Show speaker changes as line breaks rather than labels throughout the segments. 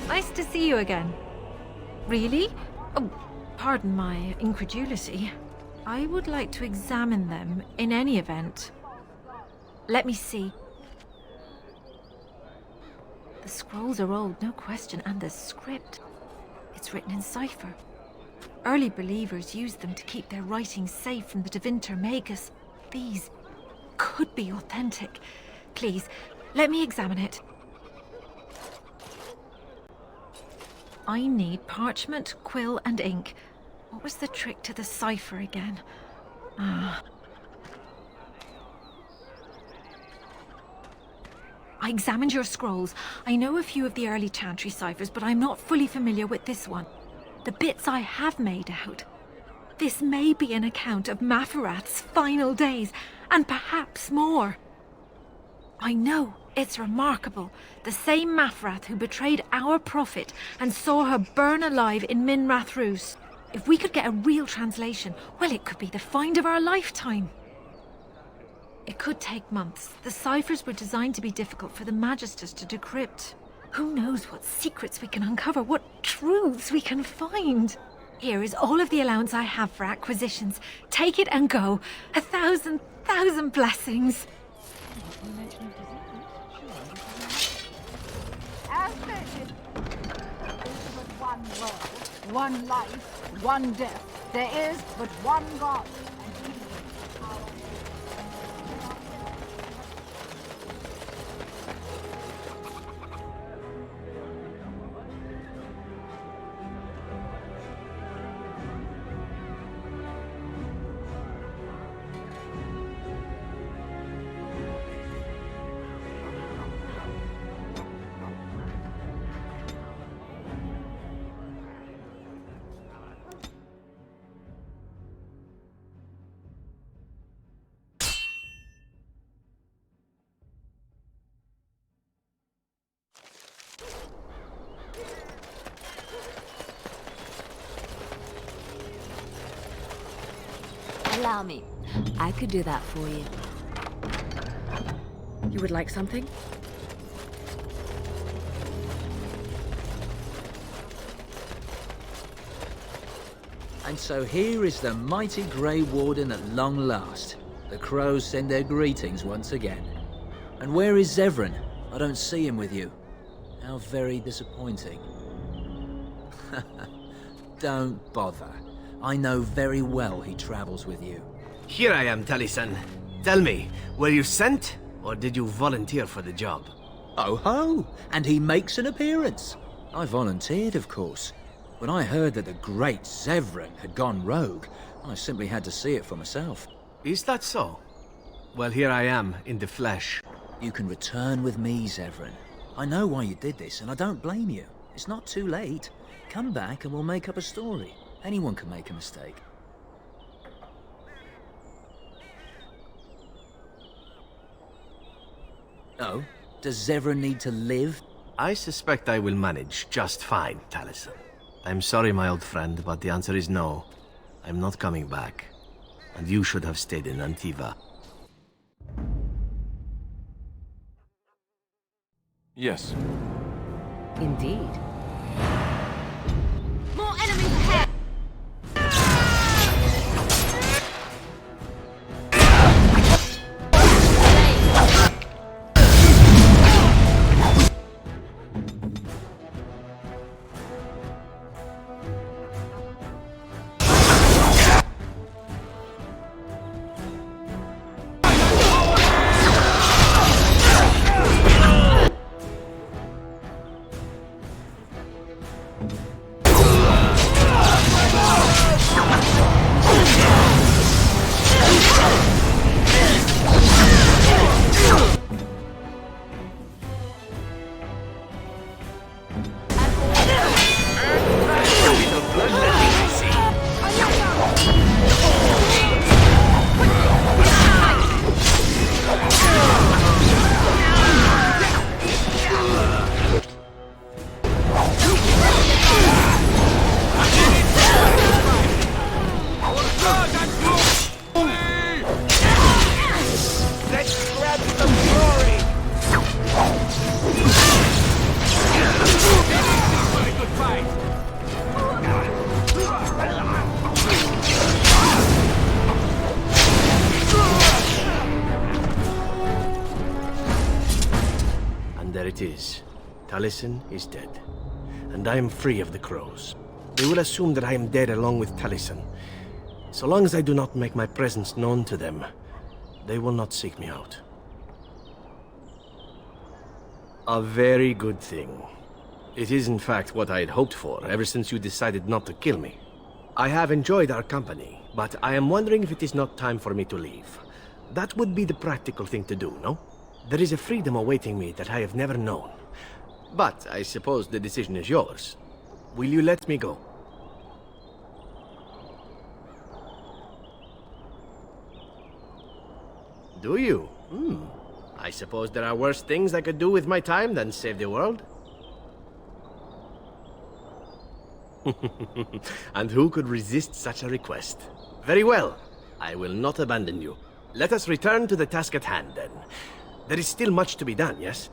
Nice to see you again. Really? Oh, pardon my incredulity. I would like to examine them in any event. Let me see. The scrolls are old, no question, and the script. It's written in cipher. Early believers used them to keep their writings safe from the Tevinter Magus. These could be authentic. Please, let me examine it. I need parchment, quill, and ink. What was the trick to the cipher again? I examined your scrolls. I know a few of the early Chantry ciphers, but I'm not fully familiar with this one. The bits I have made out. This may be an account of Maferath's final days, and perhaps more. I know, it's remarkable. The same Maferath who betrayed our prophet and saw her burn alive in Minrath Rus. If we could get a real translation, well, it could be the find of our lifetime. It could take months. The ciphers were designed to be difficult for the Magisters to decrypt. Who knows what secrets we can uncover, what truths we can find. Here is all of the allowance I have for acquisitions. Take it and go. 1,000 blessings.
As stated, there is but one world, one life, one death. There is but one God, and he is our
Allow me. I could do that for you.
You would like something?
And so here is the mighty Grey Warden at long last. The crows send their greetings once again. And where is Zevran? I don't see him with you. How very disappointing. Don't bother. I know very well he travels with you.
Here I am, Taliesin. Tell me, were you sent, or did you volunteer for the job?
Oh ho! And he makes an appearance. I volunteered, of course. When I heard that the great Zevran had gone rogue, I simply had to see it for myself.
Is that so? Well, here I am, in the flesh.
You can return with me, Zevran. I know why you did this, and I don't blame you. It's not too late. Come back and we'll make up a story. Anyone can make a mistake. Oh? Does Zevran need to live?
I suspect I will manage just fine, Taliesin. I'm sorry, my old friend, but the answer is no. I'm not coming back. And you should have stayed in Antiva.
Yes.
Indeed. More enemies ahead!
There it is. Taliesin is dead. And I am free of the crows. They will assume that I am dead along with Taliesin. So long as I do not make my presence known to them, they will not seek me out. A very good thing. It is in fact what I had hoped for ever since you decided not to kill me. I have enjoyed our company, but I am wondering if it is not time for me to leave. That would be the practical thing to do, no? There is a freedom awaiting me that I have never known. But I suppose the decision is yours. Will you let me go? Do you? I suppose there are worse things I could do with my time than save the world. And who could resist such a request? Very well. I will not abandon you. Let us return to the task at hand, then. There is still much to be done, yes?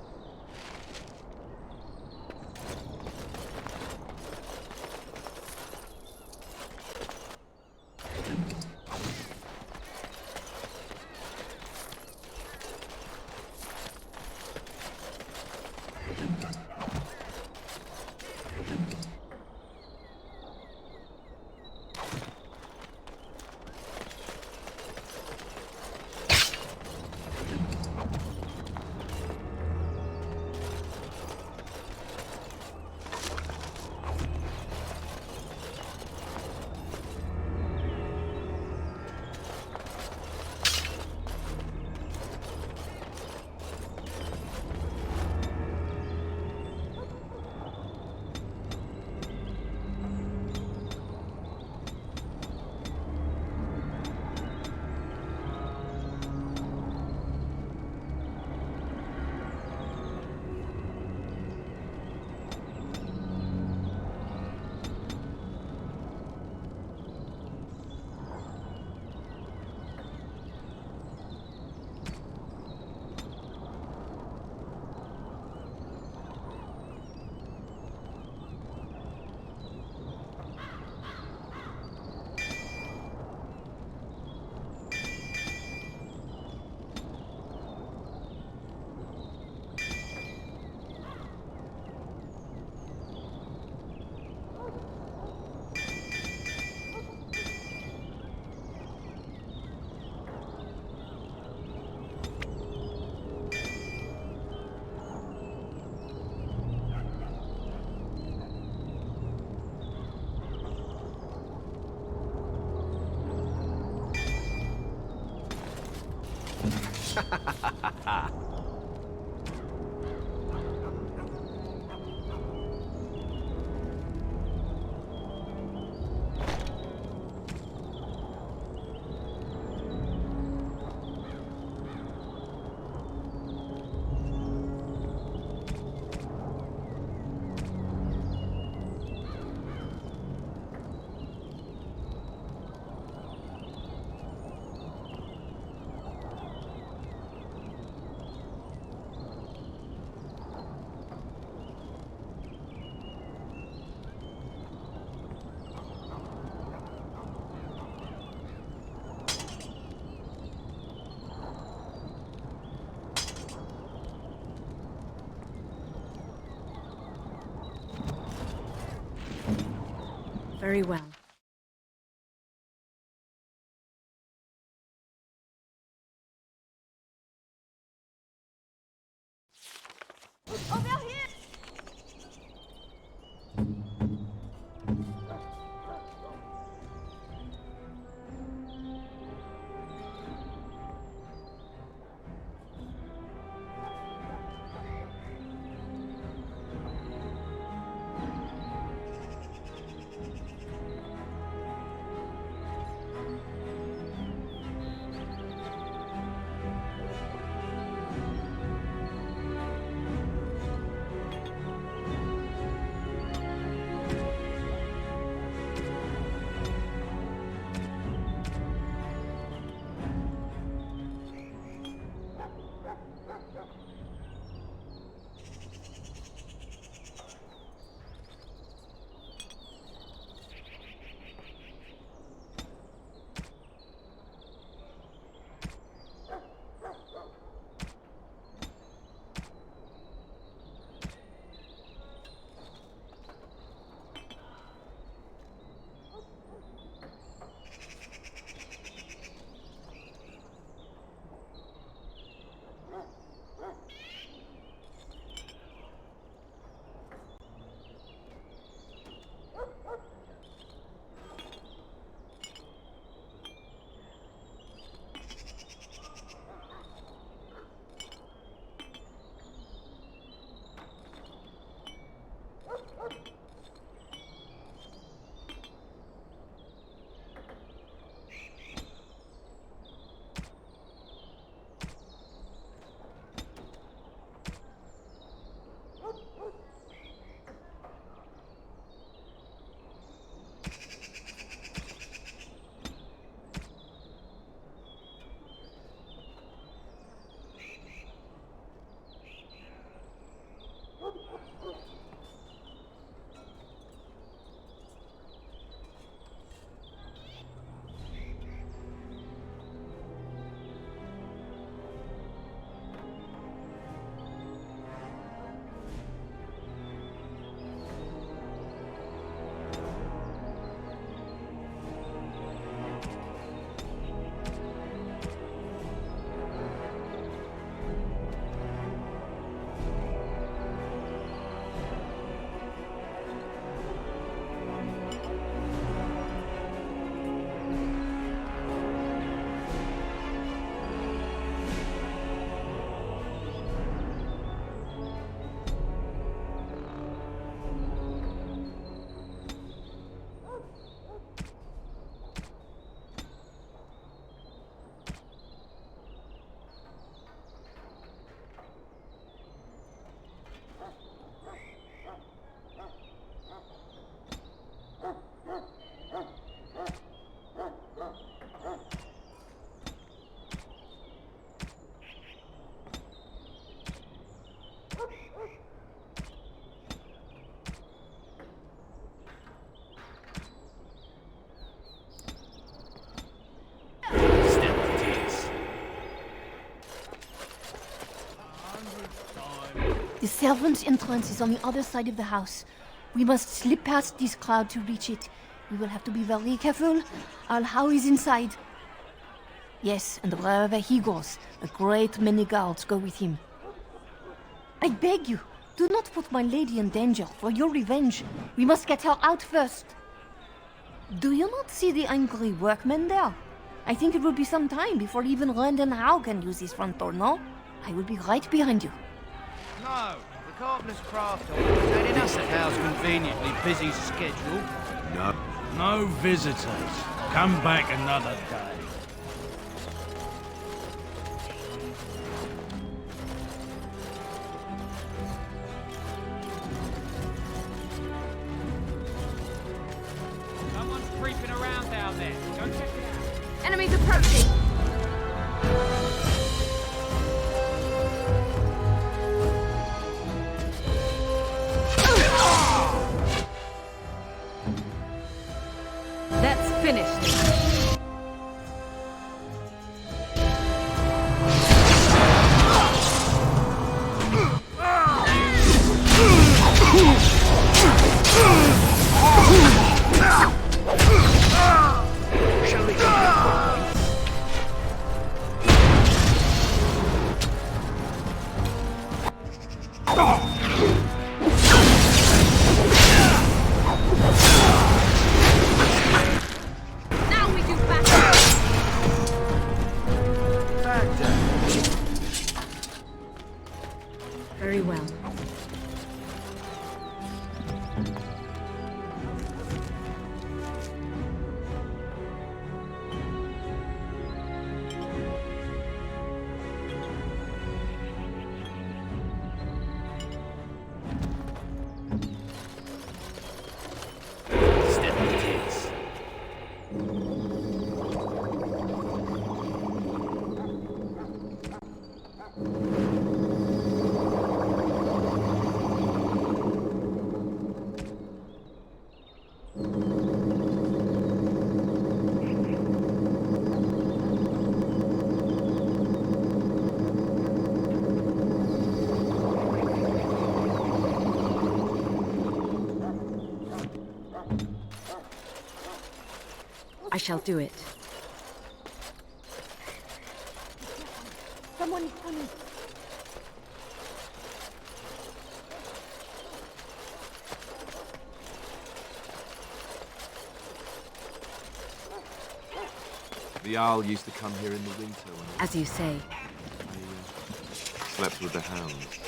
Very well.
The servants' entrance is on the other side of the house. We must slip past this crowd to reach it. We will have to be very careful. Al-How is inside. Yes, and wherever he goes, a great many guards go with him. I beg you, do not put my lady in danger for your revenge. We must get her out first. Do you not see the angry workmen there? I think it will be some time before even Randon Howe can use his front door, no? I will be right behind you.
No, the carpenter's craft always had enough of Howe's conveniently busy schedule.
No. No visitors. Come back another day.
Someone's creeping around down there. Go check it out.
Enemies approaching!
That's finished.
Now we do battle!
Very well.
Step it is.
I shall do it.
Someone is coming.
The owl used to come here in the winter when
As you say.
I slept with the hounds.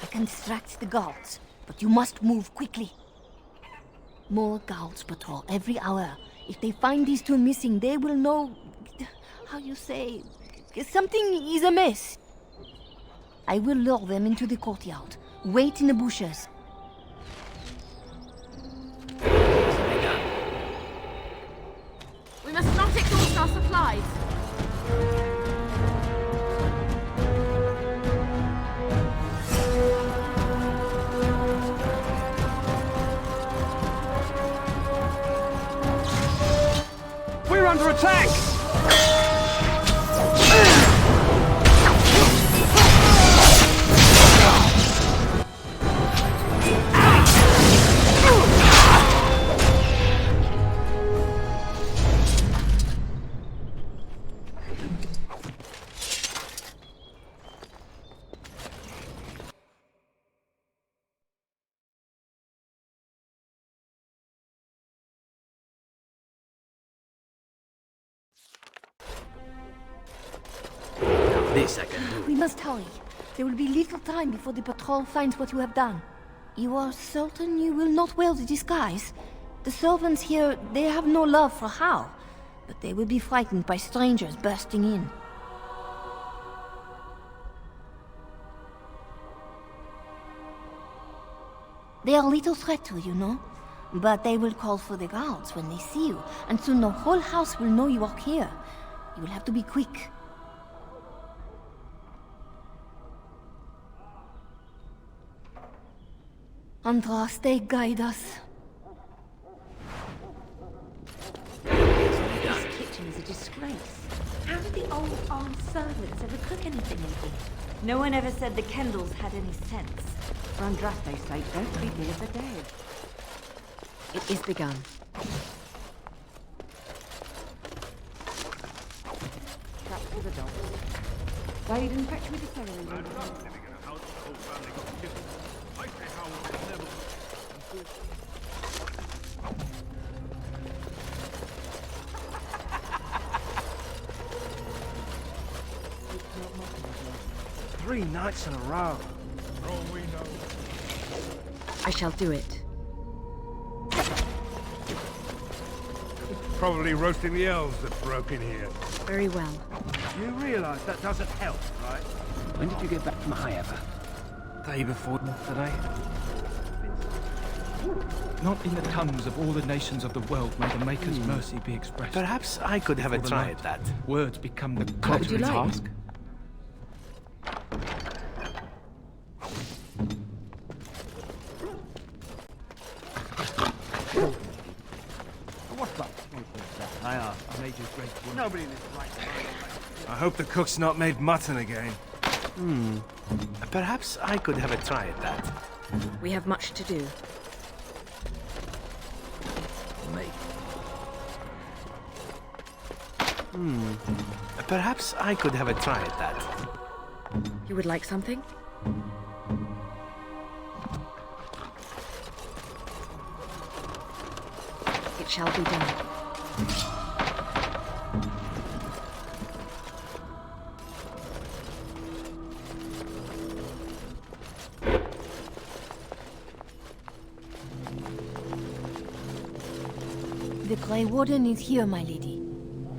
I can distract the guards, but you must move quickly. More guards patrol every hour. If they find these two missing, they will know... how you say... something is amiss. I will lure them into the courtyard. Wait in the bushes.
We must not exhaust our supplies.
We're under attack!
This I can do.
We must hurry. There will be little time before the patrol finds what you have done. You are certain you will not wear the disguise? The servants here, they have no love for Howe, but they will be frightened by strangers bursting in. They are little threat to you, no? But they will call for the guards when they see you, and soon the whole house will know you are here. You will have to be quick. Andraste, guide us.
This kitchen is a disgrace. How did the old armed servants ever cook anything in here? No one ever said the Kendalls had any sense.
For Andraste's sake, don't treat me as the dead.
It is begun.
Traps for the dogs. Wade and fetch me the celery.
Three nights in a row.
I shall do it.
Probably roasting the elves that broke in here.
Very well.
You realise that doesn't help, right?
When did you get back from Highever?
Day before yesterday. Not in the tongues of all the nations of the world may the Maker's mercy be expressed.
Perhaps I could have a
For the
try
night,
at that.
Words become the
What would you
clever
like?
task. What's that? I asked. I made you great woman. Nobody in this right.
I hope the cook's not made mutton again.
Perhaps I could have a try at that.
We have much to do.
Mate.
Perhaps I could have a try at that.
You would like something? It shall be done.
The Grey Warden is here, my lady.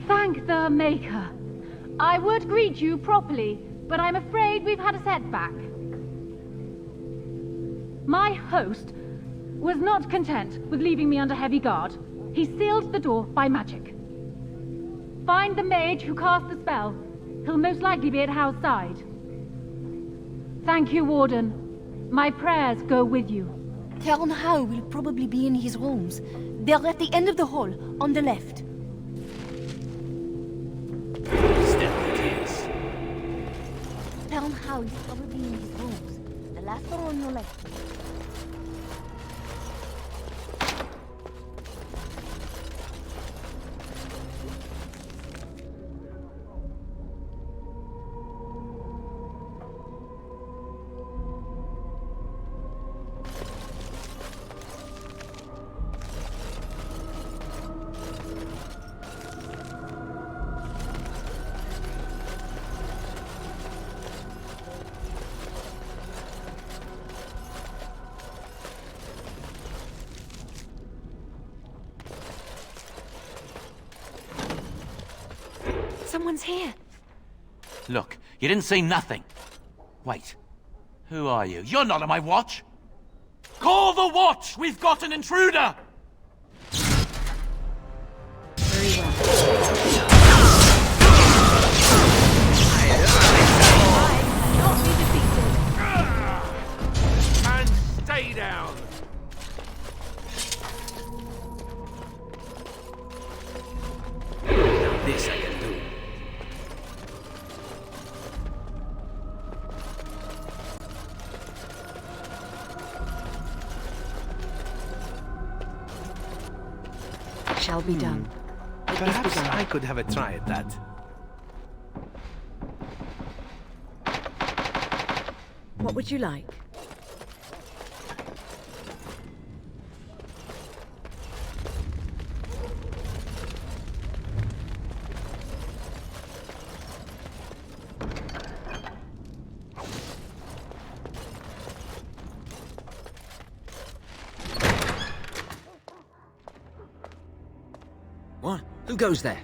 Thank the Maker. I would greet you properly, but I'm afraid we've had a setback. My host was not content with leaving me under heavy guard. He sealed the door by magic. Find the mage who cast the spell. He'll most likely be at Hal's side. Thank you, Warden. My prayers go with you.
Count Howe will probably be in his rooms. They're at the end of the hall, on the left.
Still it is.
Count Howe is probably in his rooms. The last door on your left.
Someone's here.
Look, you didn't say nothing. Wait. Who are you? You're not on my watch! Call the watch! We've got an intruder!
Very well.
Not be defeated.
And stay down!
This I can do.
It shall be done. It is
Perhaps
begun.
I could have a try at that.
What would you like?
What? Who goes there?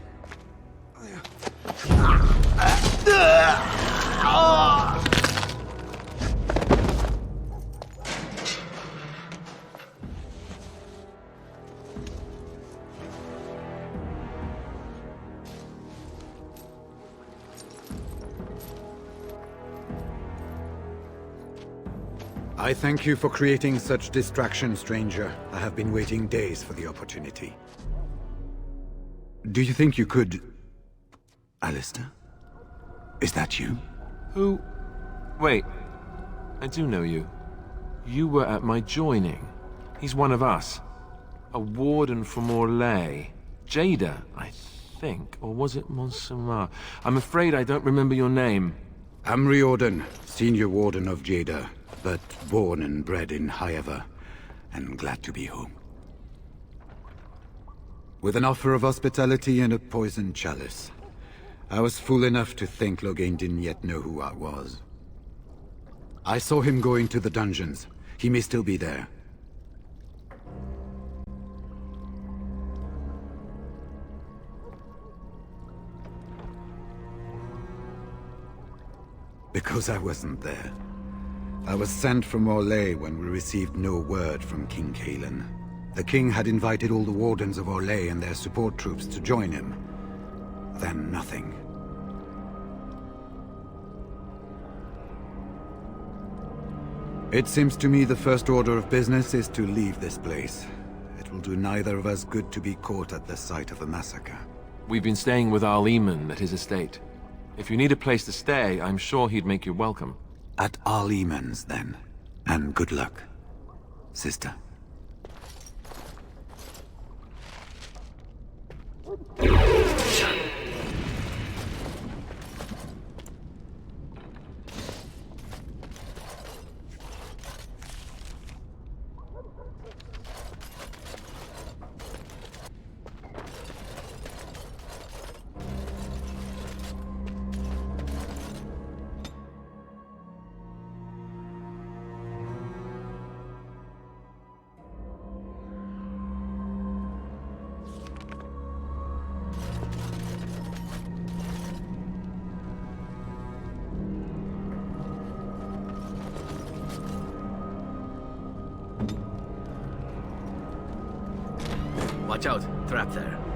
I thank you for creating such distraction, stranger. I have been waiting days for the opportunity. Do you think you could... Alistair? Is that you?
Who? Wait. I do know you. You were at my joining. He's one of us. A warden from Orlais. Jada, I think. Or was it Montserrat? I'm afraid I don't remember your name.
I'm Riordan, senior warden of Jada, but born and bred in Highever, and glad to be home. With an offer of hospitality and a poisoned chalice. I was fool enough to think Loghain didn't yet know who I was. I saw him go into the dungeons. He may still be there. Because I wasn't there. I was sent from Orlais when we received no word from King Cailan. The king had invited all the wardens of Orlais and their support troops to join him. Then nothing. It seems to me the first order of business is to leave this place. It will do neither of us good to be caught at the site of a massacre.
We've been staying with Arl Eamon at his estate. If you need a place to stay, I'm sure he'd make you welcome.
At Arl Eamon's, then. And good luck, sister.
Watch out, trap there.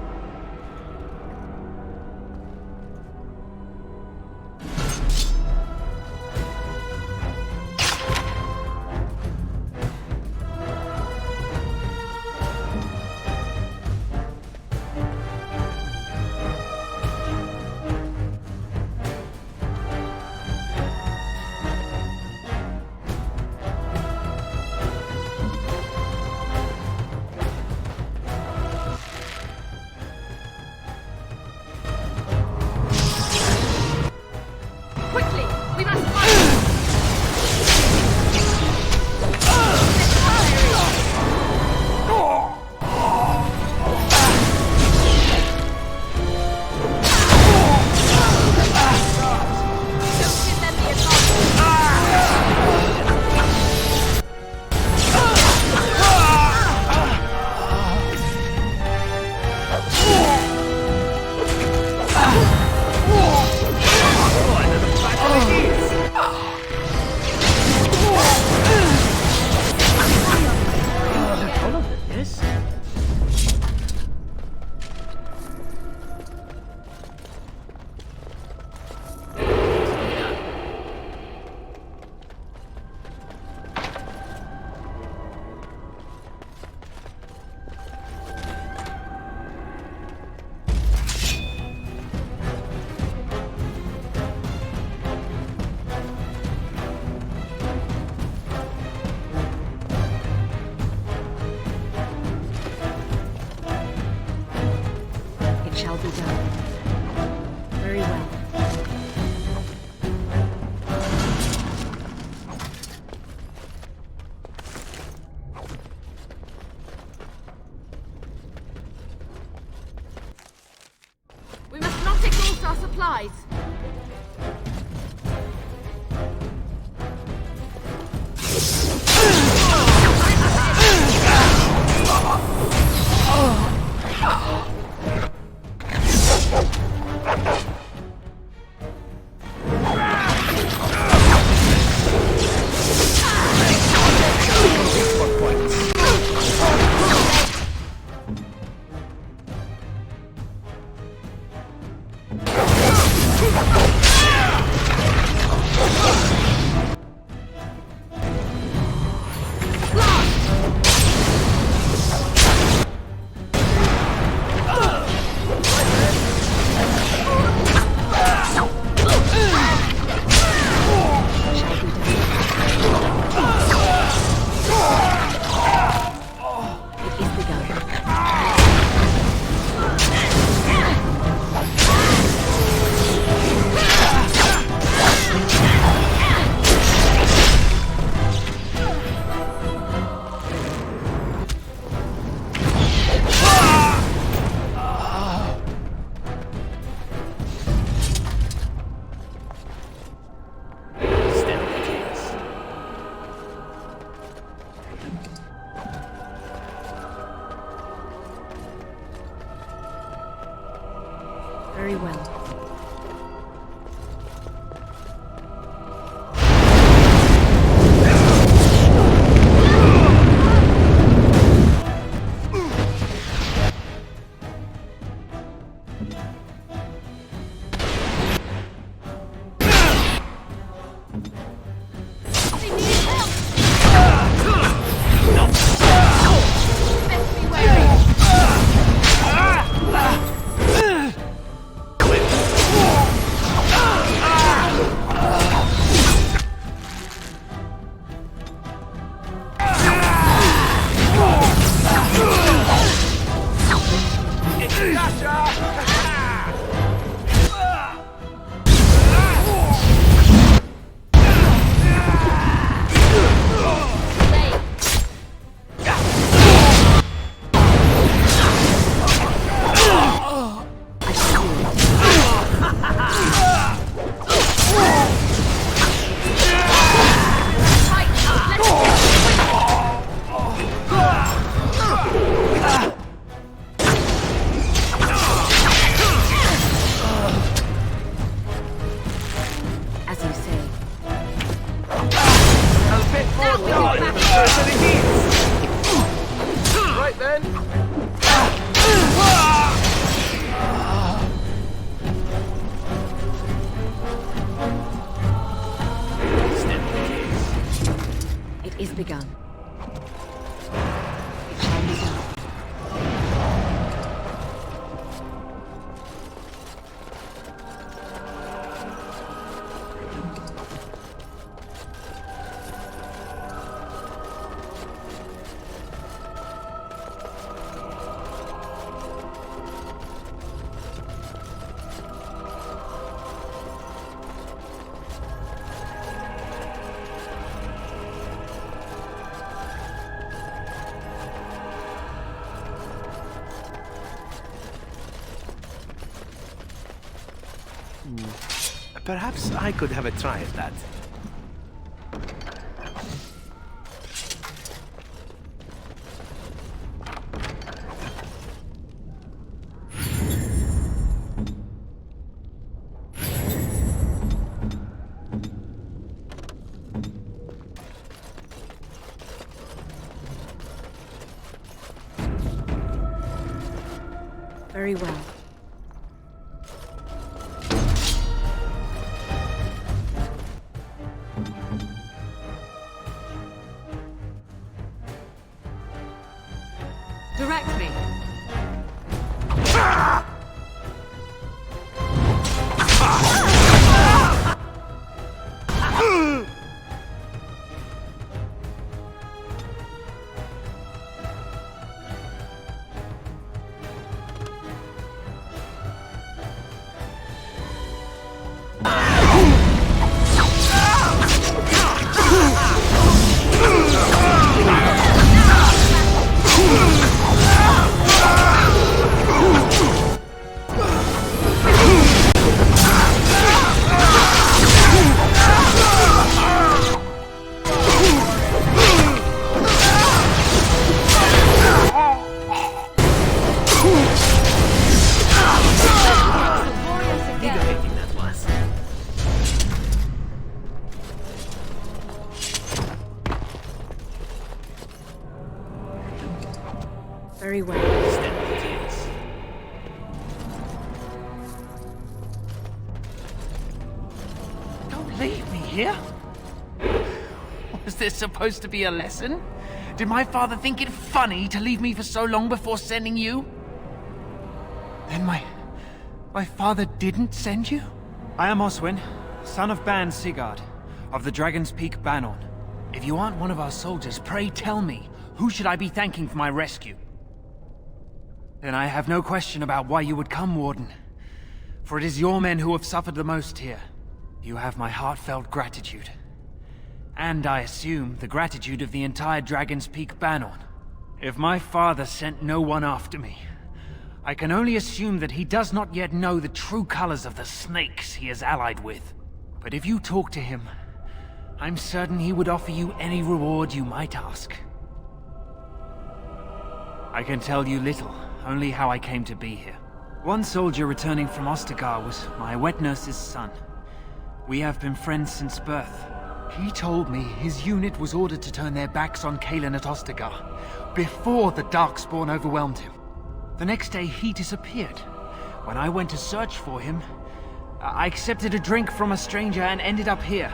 supplies.
Very well.
Perhaps I could have a try at that.
Very well.
Direct me.
Very well.
Don't leave me here. Was this supposed to be a lesson? Did my father think it funny to leave me for so long before sending you? Then my father didn't send you?
I am Oswin, son of Ban Sigurd, of the Dragon's Peak Banon.
If you aren't one of our soldiers, pray tell me, who should I be thanking for my rescue?
Then I have no question about why you would come, Warden. For it is your men who have suffered the most here. You have my heartfelt gratitude. And I assume the gratitude of the entire Dragon's Peak Banon. If my father sent no one after me, I can only assume that he does not yet know the true colors of the snakes he is allied with. But if you talk to him, I'm certain he would offer you any reward you might ask. I can tell you little, only how I came to be here. One soldier returning from Ostagar was my wet nurse's son. We have been friends since birth. He told me his unit was ordered to turn their backs on Kalen at Ostagar, before the Darkspawn overwhelmed him. The next day, he disappeared. When I went to search for him, I accepted a drink from a stranger and ended up here.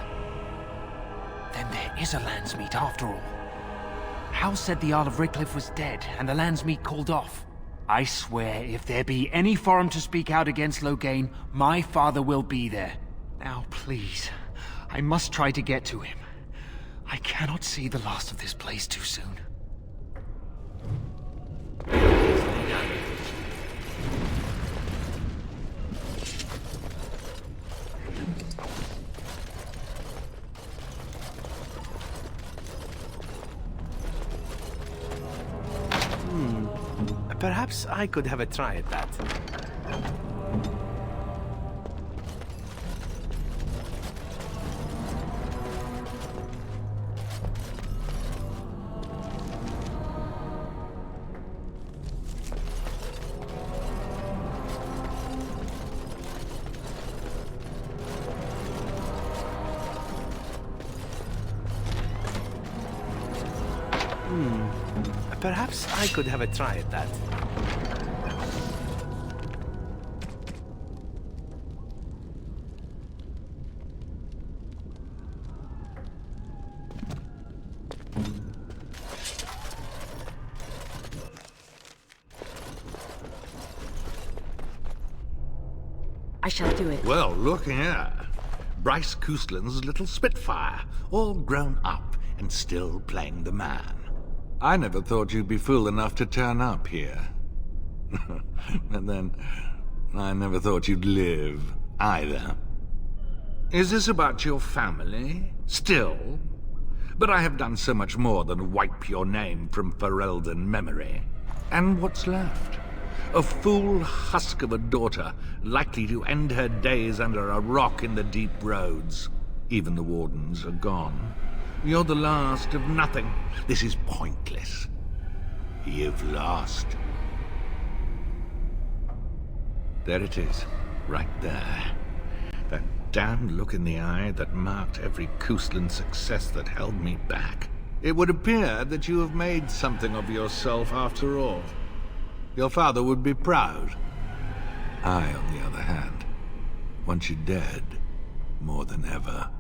Then there is a Landsmeet after all. House said the Jarl of Redcliffe was dead, and the Landsmeet called off. I swear, if there be any forum to speak out against Loghain, my father will be there. Now, please, I must try to get to him. I cannot see the last of this place too soon.
Perhaps I could have a try at that. Perhaps I could have a try at that.
I shall do it.
Well, look here. Bryce Coustland's little Spitfire, all grown up and still playing the man. I never thought you'd be fool enough to turn up here. And then, I never thought you'd live, either. Is this about your family? Still? But I have done so much more than wipe your name from Ferelden memory. And what's left? A fool husk of a daughter, likely to end her days under a rock in the deep roads. Even the wardens are gone. You're the last of nothing. This is pointless. You've lost. There it is, right there. That damned look in the eye that marked every Coustland success that held me back. It would appear that you have made something of yourself after all. Your father would be proud. I, on the other hand, want you dead more than ever.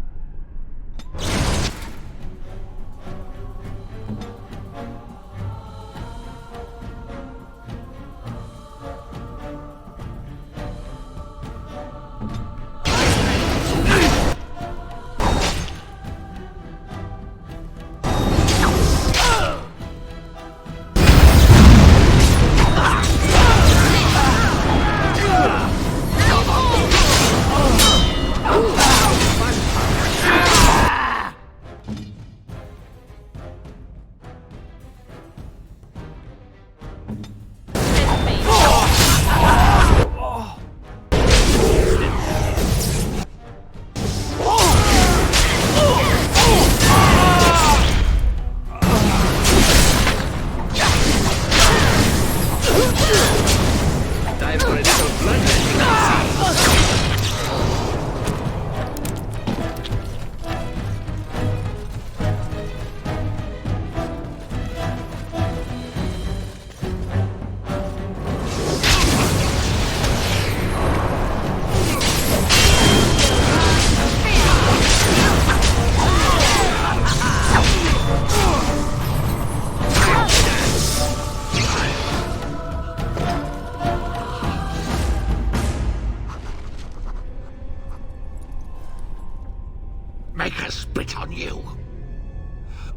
Make her spit on you.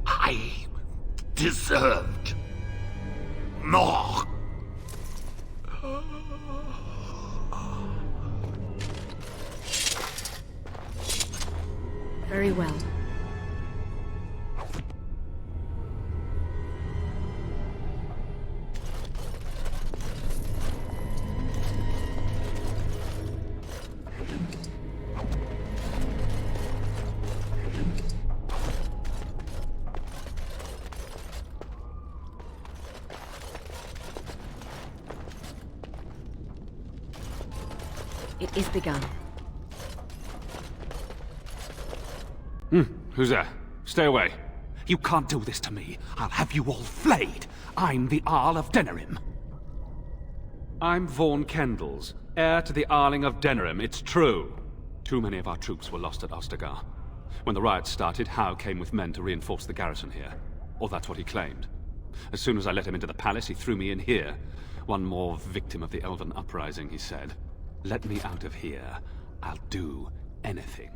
I deserved more.
Very well. It is begun.
Who's there? Stay away. You can't do this to me. I'll have you all flayed. I'm the Arl of Denerim. I'm Vaughan Kendalls, heir to the Arling of Denerim. It's true. Too many of our troops were lost at Ostagar. When the riots started, Howe came with men to reinforce the garrison here. Or that's what he claimed. As soon as I let him into the palace, he threw me in here. One more victim of the Elven Uprising, he said. Let me out of here. I'll do anything.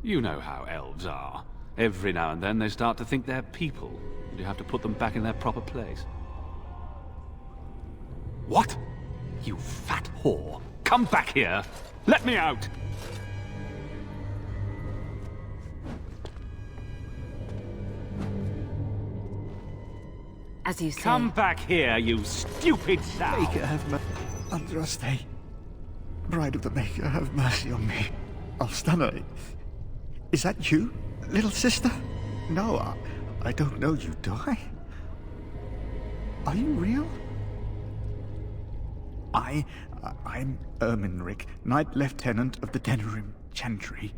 You know how elves are. Every now and then they start to think they're people, and you have to put them back in their proper place. What? You fat whore! Come back here! Let me out!
As you say.
Come back here, you stupid sow!
Maker, have mercy. Andraste. Bride of the Maker, have mercy on me. Alstana, is that you, little sister? No, I don't know you, do I? Are you real? I'm Erminric, Knight Lieutenant of the Denerim Chantry.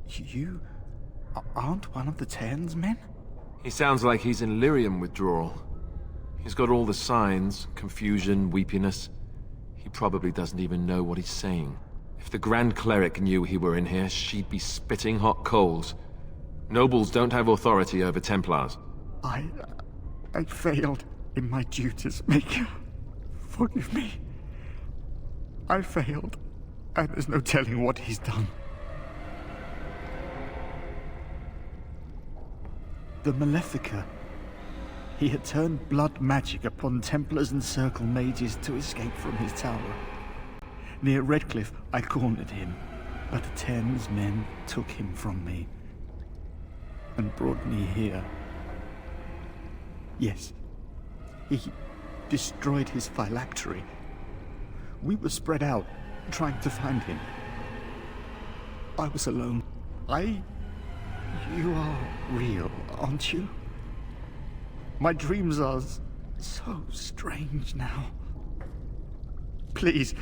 You aren't one of the Tairn's men?
He sounds like he's in lyrium withdrawal. He's got all the signs, confusion, weepiness. He probably doesn't even know what he's saying. If the Grand Cleric knew he were in here, she'd be spitting hot coals. Nobles don't have authority over Templars.
I failed in my duties, Maker. Forgive me. I failed, and there's no telling what he's done. The Malefica. He had turned blood magic upon Templars and Circle mages to escape from his tower. Near Redcliffe, I cornered him, but the Tairn's men took him from me and brought me here. Yes, he destroyed his phylactery. We were spread out, trying to find him. I was alone. You are real, aren't you? My dreams are so strange now. Please,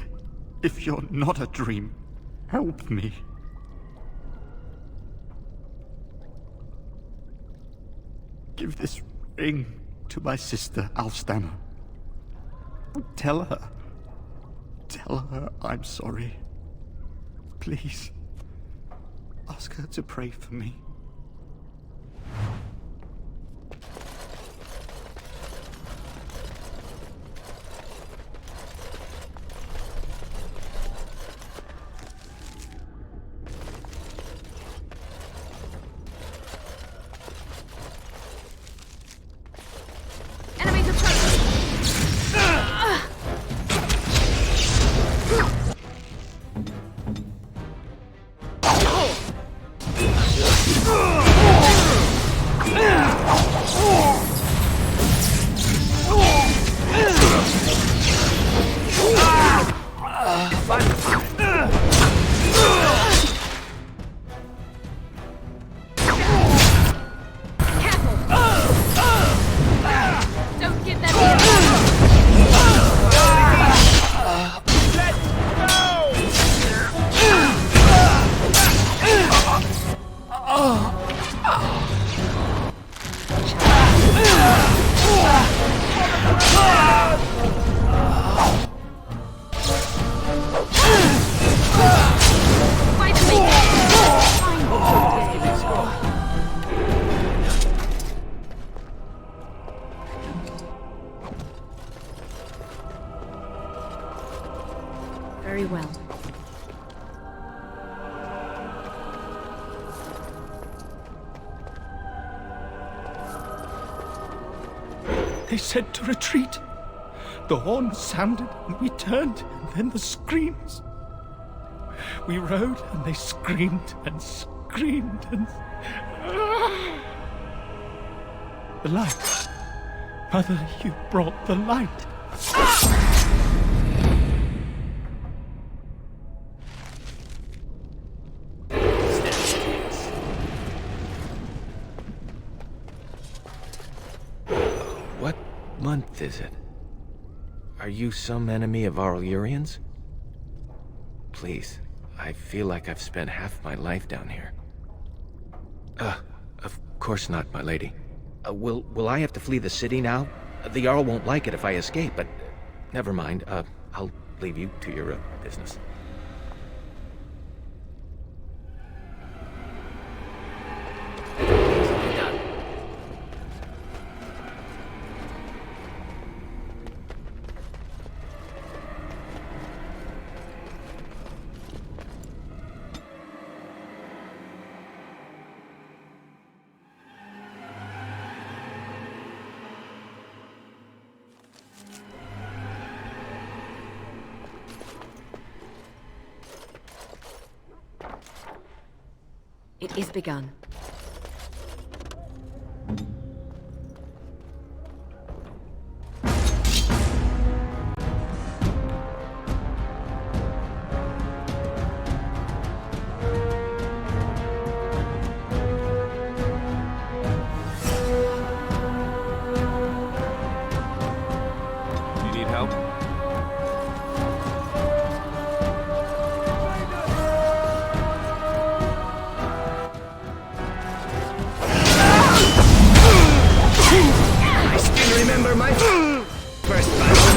if you're not a dream, help me. Give this ring to my sister, Alstana. Tell her I'm sorry. Please, ask her to pray for me.
Very well.
They said to retreat. The horn sounded and we turned, and then the screams. We rode and they screamed and screamed and... The light. Mother, you brought the light.
month, is it? Are you some enemy of Arl Urian's? Please, I feel like I've spent half my life down here. Of course not, my lady. Will I have to flee the city now? The Jarl won't like it if I escape, but never mind. I'll leave you to your business.
It is begun.
You need help?
I still remember my first battle.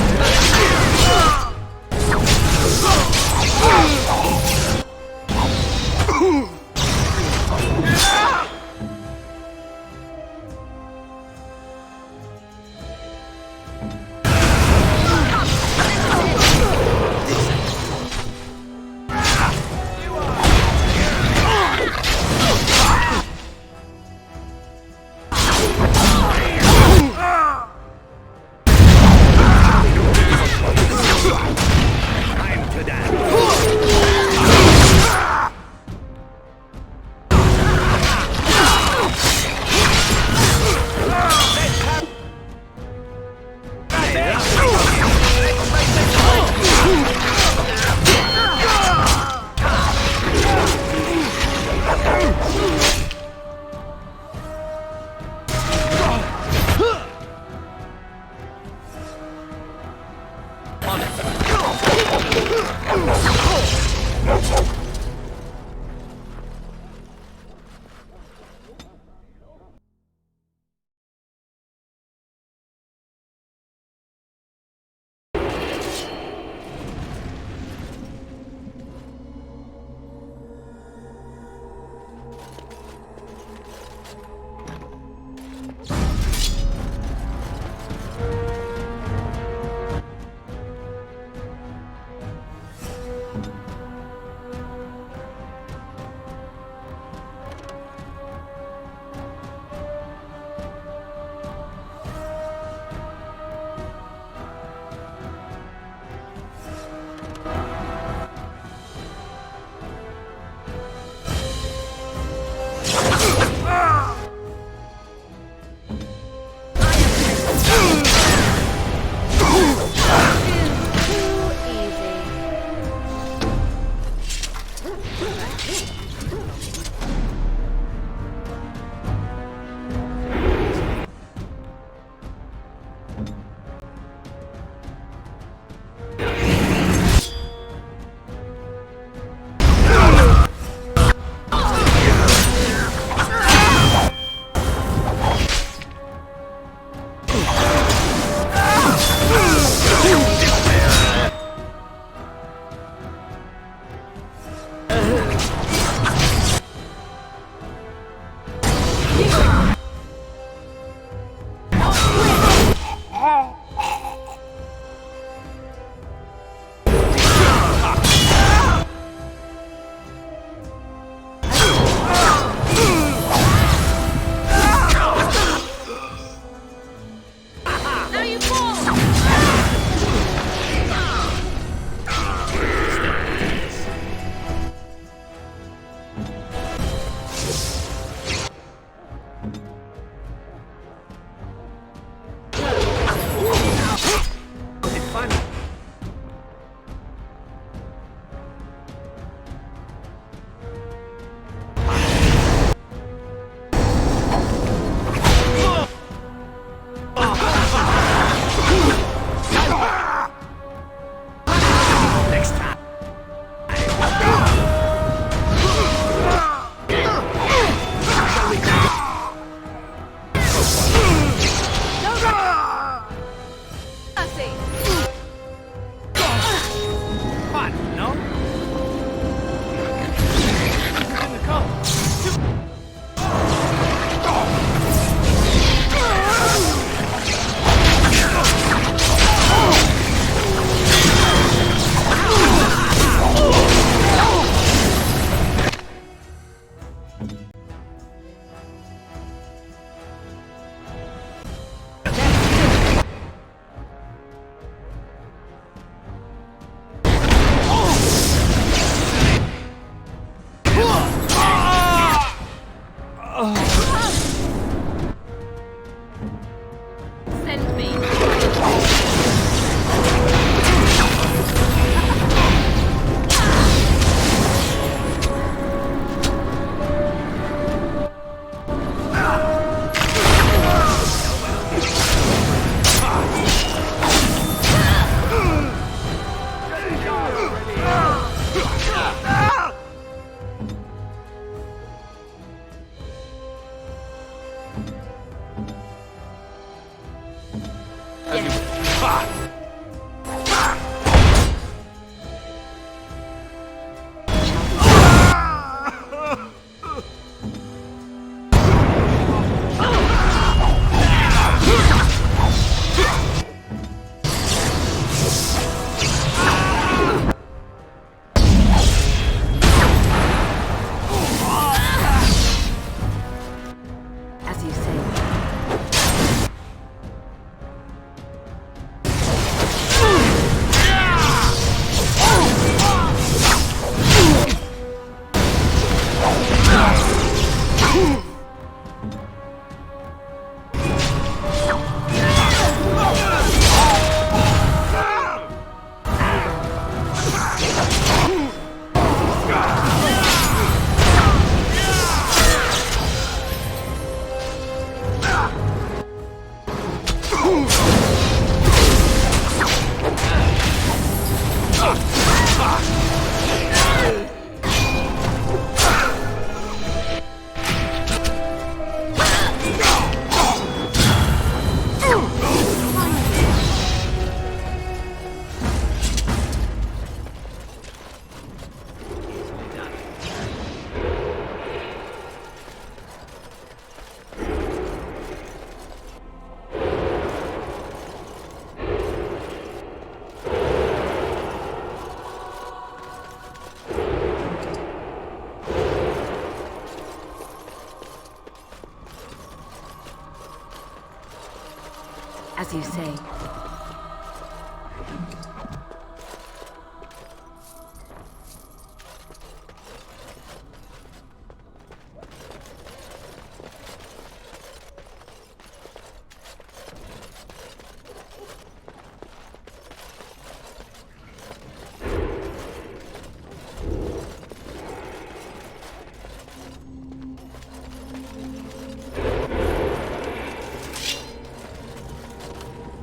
As you say.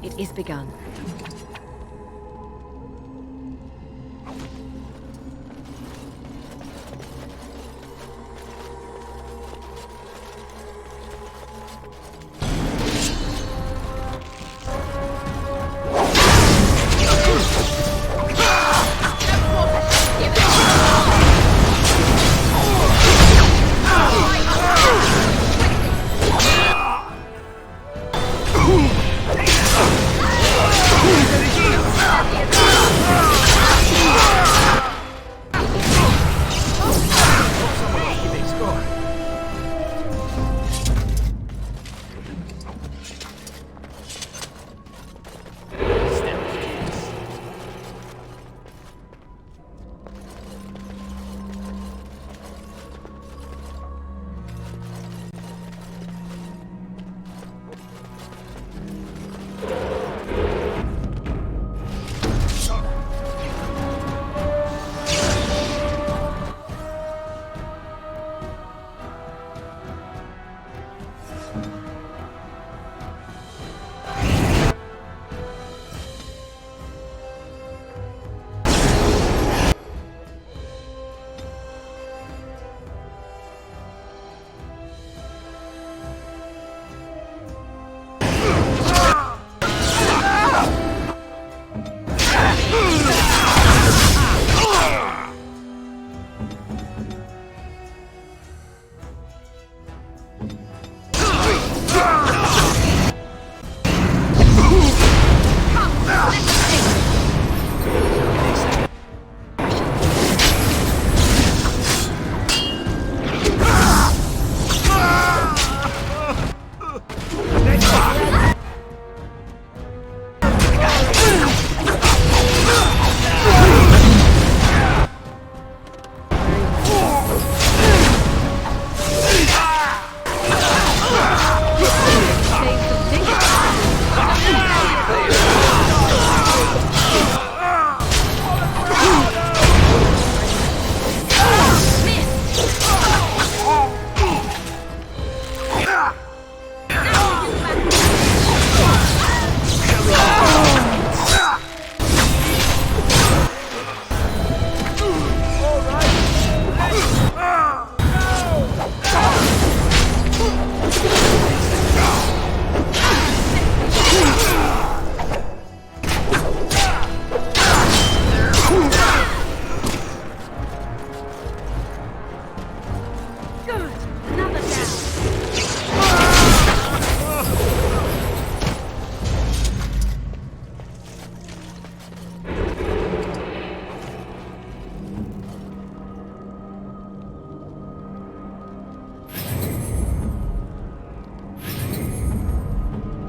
It is begun.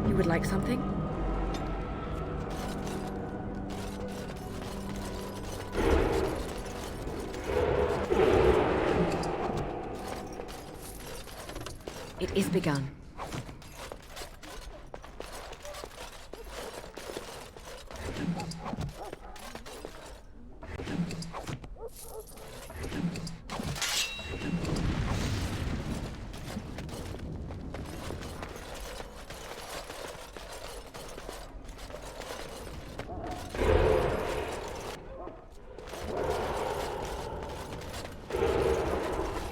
You would like something?
It is begun.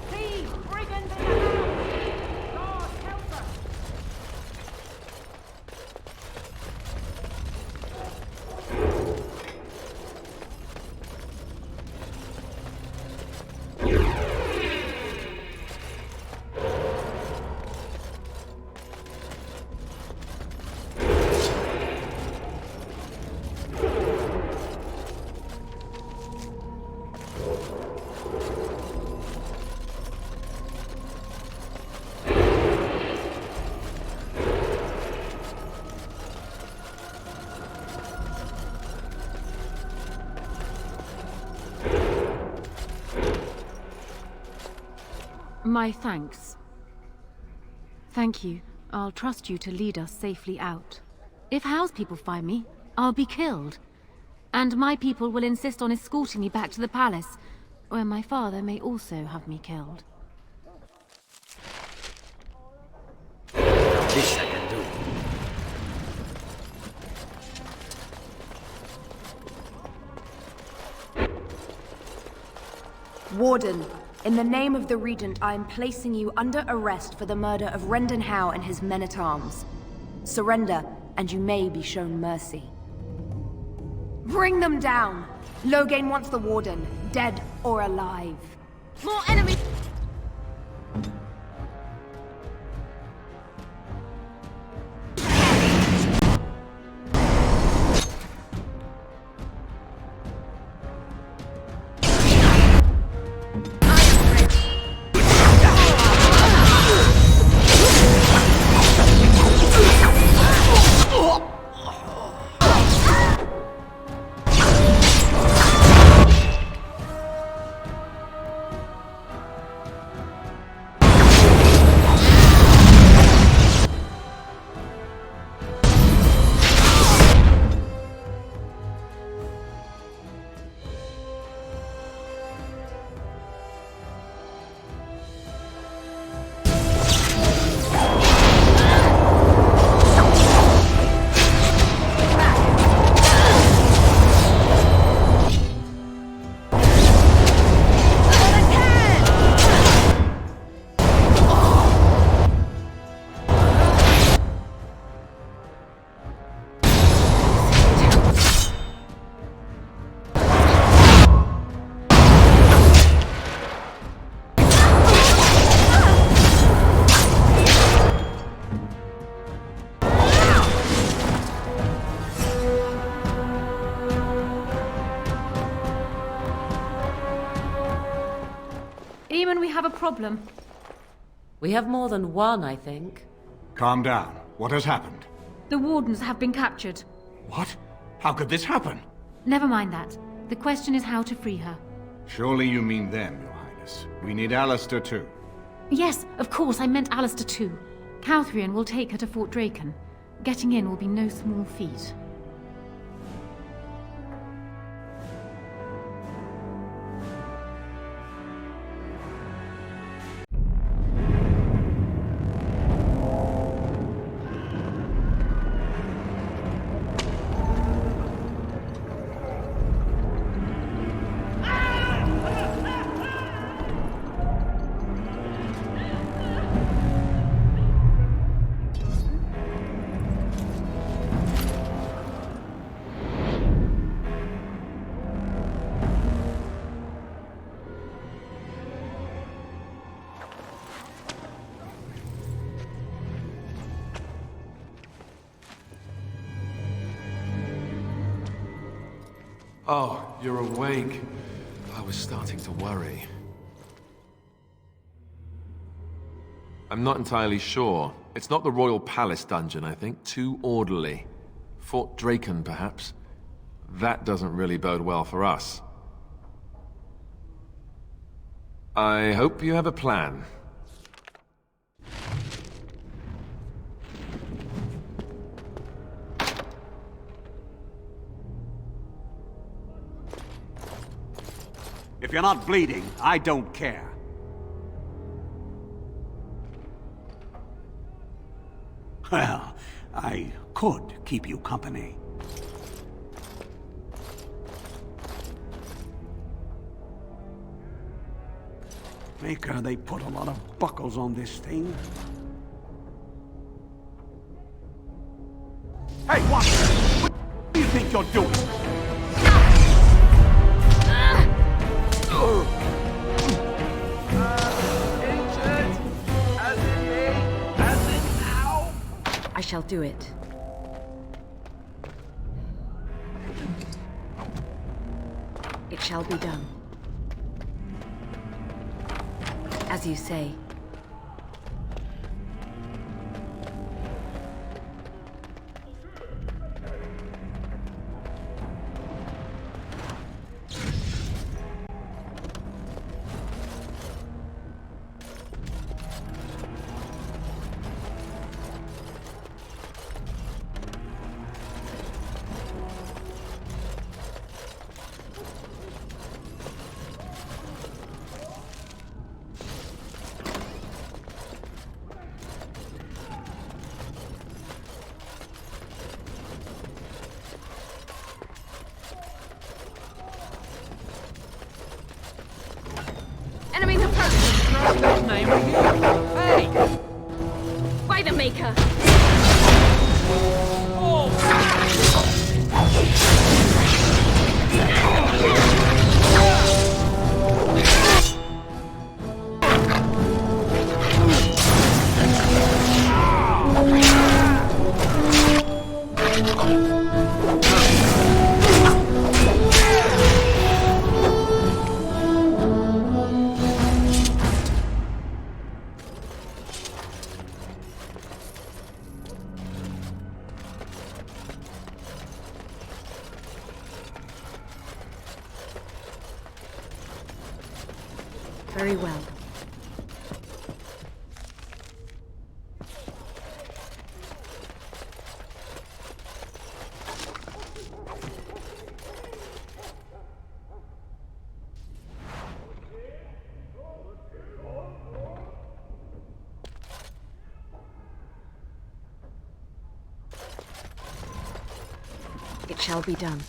Please, bring in the house! God help us!
My thanks. Thank you. I'll trust you to lead us safely out. If Howe's people find me, I'll be killed. And my people will insist on escorting me back to the palace, where my father may also have me killed.
This I can do.
Warden, in the name of the Regent, I am placing you under arrest for the murder of Rendon Howe and his men-at-arms. Surrender, and you may be shown mercy. Bring them down! Loghain wants the Warden, dead or alive.
More enemies!
Eamon, we have a problem.
We have more than one, I think.
Calm down. What has happened?
The Wardens have been captured.
What? How could this happen?
Never mind that. The question is how to free her.
Surely you mean them, Your Highness. We need Alistair too.
Yes, of course, I meant Alistair too. Calthrian will take her to Fort Draken. Getting in will be no small feat.
Oh, you're awake. I was starting to worry. I'm not entirely sure. It's not the Royal Palace dungeon, I think. Too orderly. Fort Draken, perhaps. That doesn't really bode well for us. I hope you have a plan.
If you're not bleeding, I don't care. Well, I could keep you company. Maker, they put a lot of buckles on this thing. Hey, watch it! What do you think you're doing?
I shall do it. It shall be done. As you say.
What name are you? Hey!
By the Maker!
Very well. It shall be done.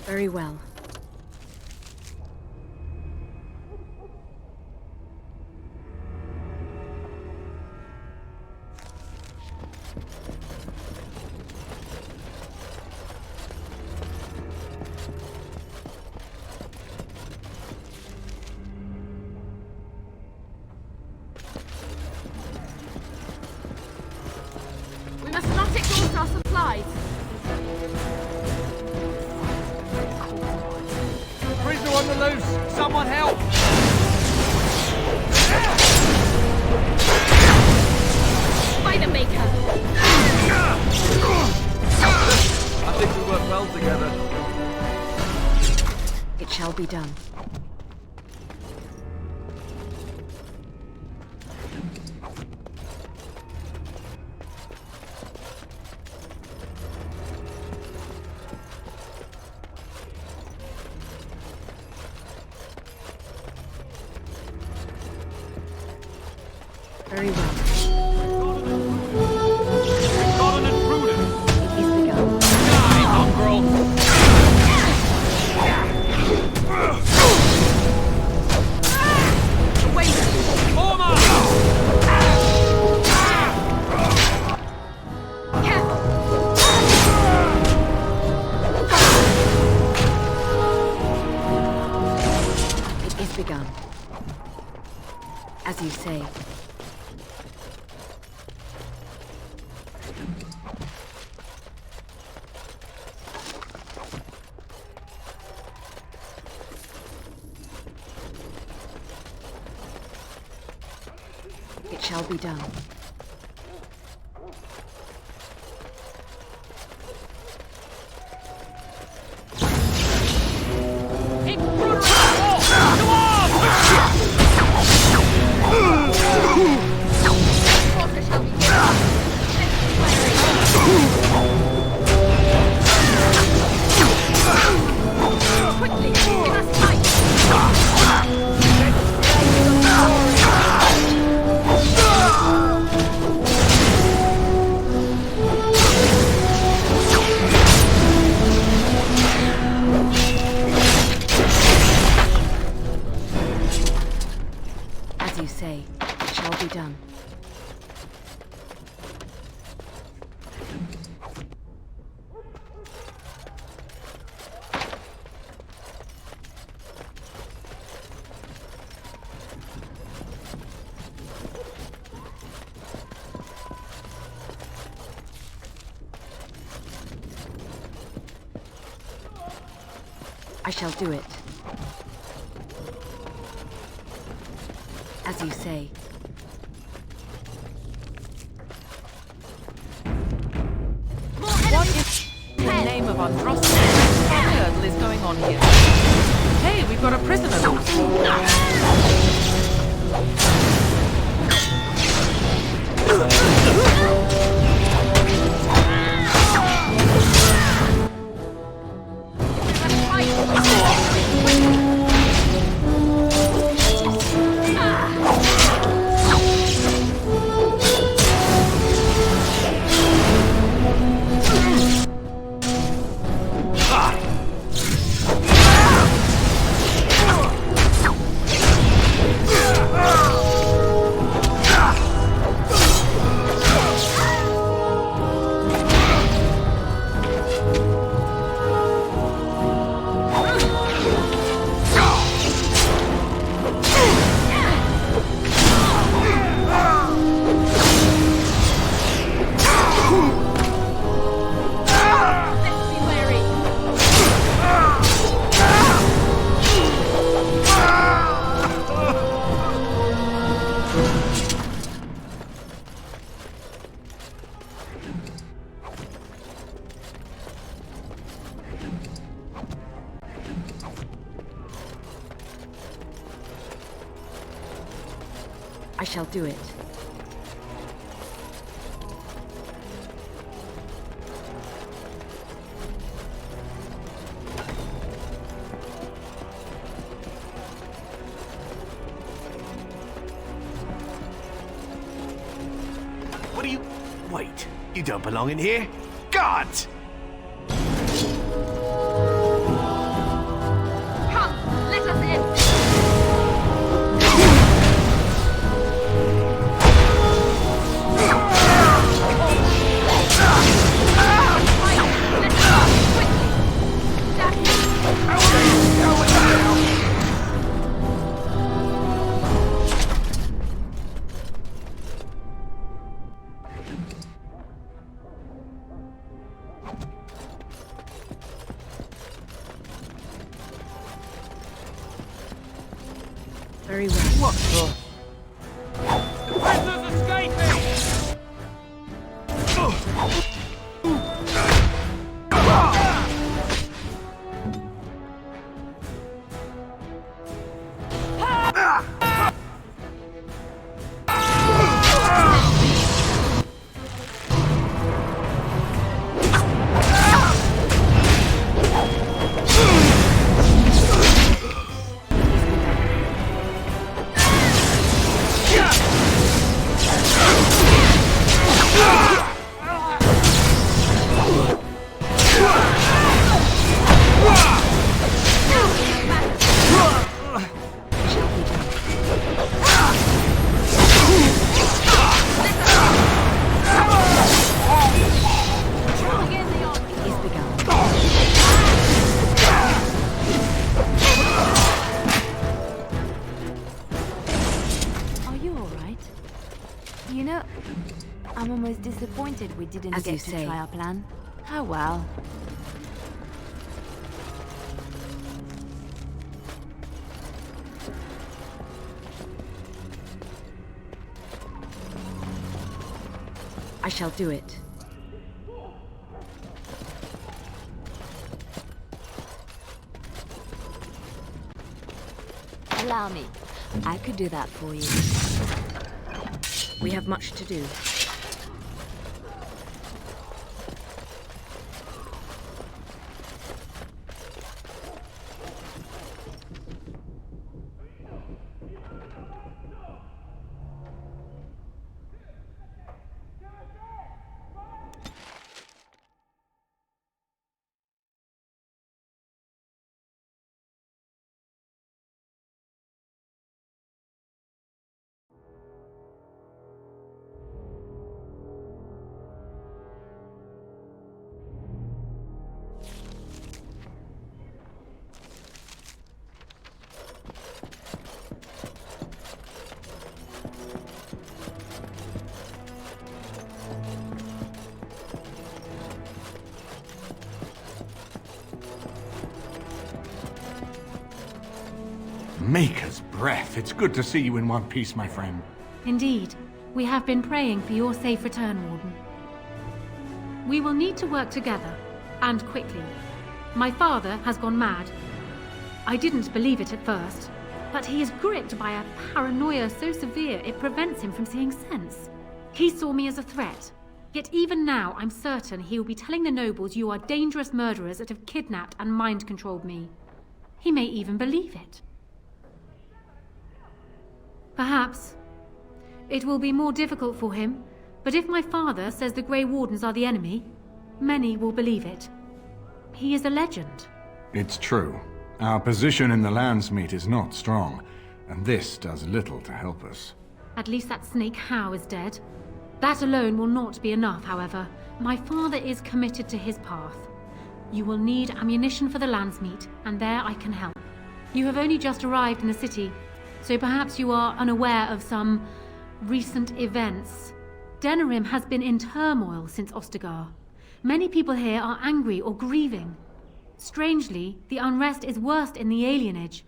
Very well.
We must not exhaust our supplies.
Prisoner on the loose! Someone help!
By the Maker!
I think we work well together.
It shall be done. Very well.
Gordon and Pruden!
It is begun.
Die, mongrel!
say. It shall be done.
Quickly, we must fight!
As you say, it shall be done. I shall do it. As you say.
What in the name of Andross? What on earth is going on here? Hey, we've got a prisoner
I shall do it.
What do you... Wait, you don't belong in here? God!
Come, let us in!
Very well.
What the? The prisoner's escaping!
disappointed we didn't
As you
get to
say.
try our plan. Oh well.
I shall do it.
Allow me. I could do that for you.
We have much to do.
Maker's breath. It's good to see you in one piece, my friend.
Indeed. We have been praying for your safe return, Warden. We will need to work together, and quickly. My father has gone mad. I didn't believe it at first, but he is gripped by a paranoia so severe it prevents him from seeing sense. He saw me as a threat, yet even now I'm certain he will be telling the nobles you are dangerous murderers that have kidnapped and mind-controlled me. He may even believe it. Perhaps. It will be more difficult for him, but if my father says the Grey Wardens are the enemy, many will believe it. He is a legend.
It's true. Our position in the Landsmeet is not strong, and this does little to help us.
At least that snake Howe is dead. That alone will not be enough, however. My father is committed to his path. You will need ammunition for the Landsmeet, and there I can help. You have only just arrived in the city, so perhaps you are unaware of some recent events. Denerim has been in turmoil since Ostagar. Many people here are angry or grieving. Strangely, the unrest is worst in the alienage.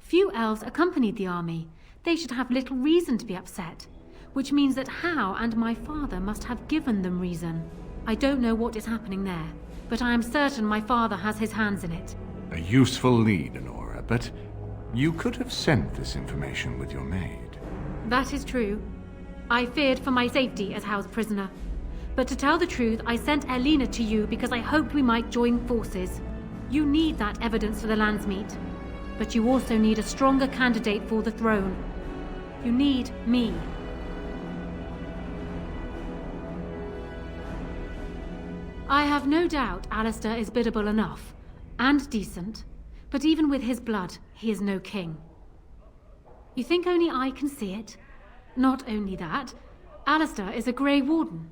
Few elves accompanied the army. They should have little reason to be upset, which means that Howe and my father must have given them reason. I don't know what is happening there, but I am certain my father has his hands in it.
A useful lead, Honora, but you could have sent this information with your maid.
That is true. I feared for my safety as Howe's prisoner. But to tell the truth, I sent Erlina to you because I hoped we might join forces. You need that evidence for the Landsmeet. But you also need a stronger candidate for the throne. You need me. I have no doubt Alistair is biddable enough, and decent, but even with his blood, he is no king. You think only I can see it? Not only that, Alistair is a Grey Warden.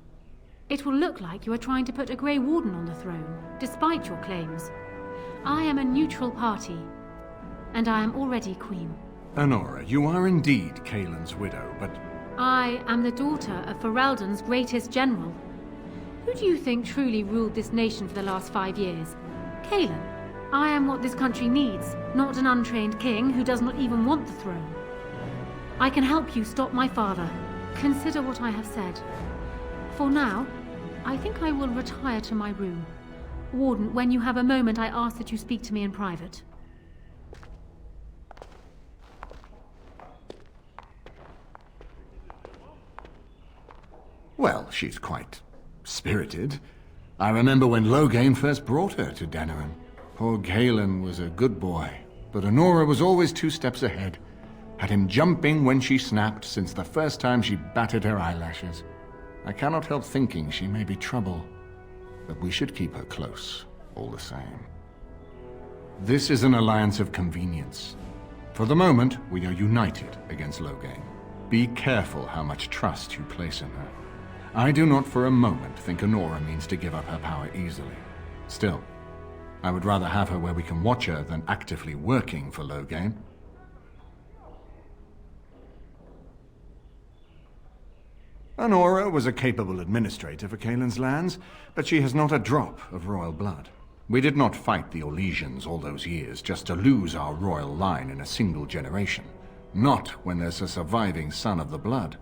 It will look like you are trying to put a Grey Warden on the throne, despite your claims. I am a neutral party, and I am already queen.
Honora, you are indeed Kaelin's widow, but
I am the daughter of Ferelden's greatest general. Who do you think truly ruled this nation for the last 5 years? Kaelin. I am what this country needs, not an untrained king who does not even want the throne. I can help you stop my father. Consider what I have said. For now, I think I will retire to my room. Warden, when you have a moment, I ask that you speak to me in private.
well, she's quite spirited. I remember when Loghain first brought her to Denerim. Poor Galen was a good boy, but Honora was always 2 steps ahead. Had him jumping when she snapped since the first time she batted her eyelashes. I cannot help thinking she may be trouble, but we should keep her close, all the same. This is an alliance of convenience. For the moment, we are united against Loghain. Be careful how much trust you place in her. I do not for a moment think Honora means to give up her power easily. Still, I would rather have her where we can watch her than actively working for Loghain. Honora was a capable administrator for Kaelin's lands, but she has not a drop of royal blood. We did not fight the Orlesians all those years just to lose our royal line in a single generation. Not when there's a surviving son of the blood.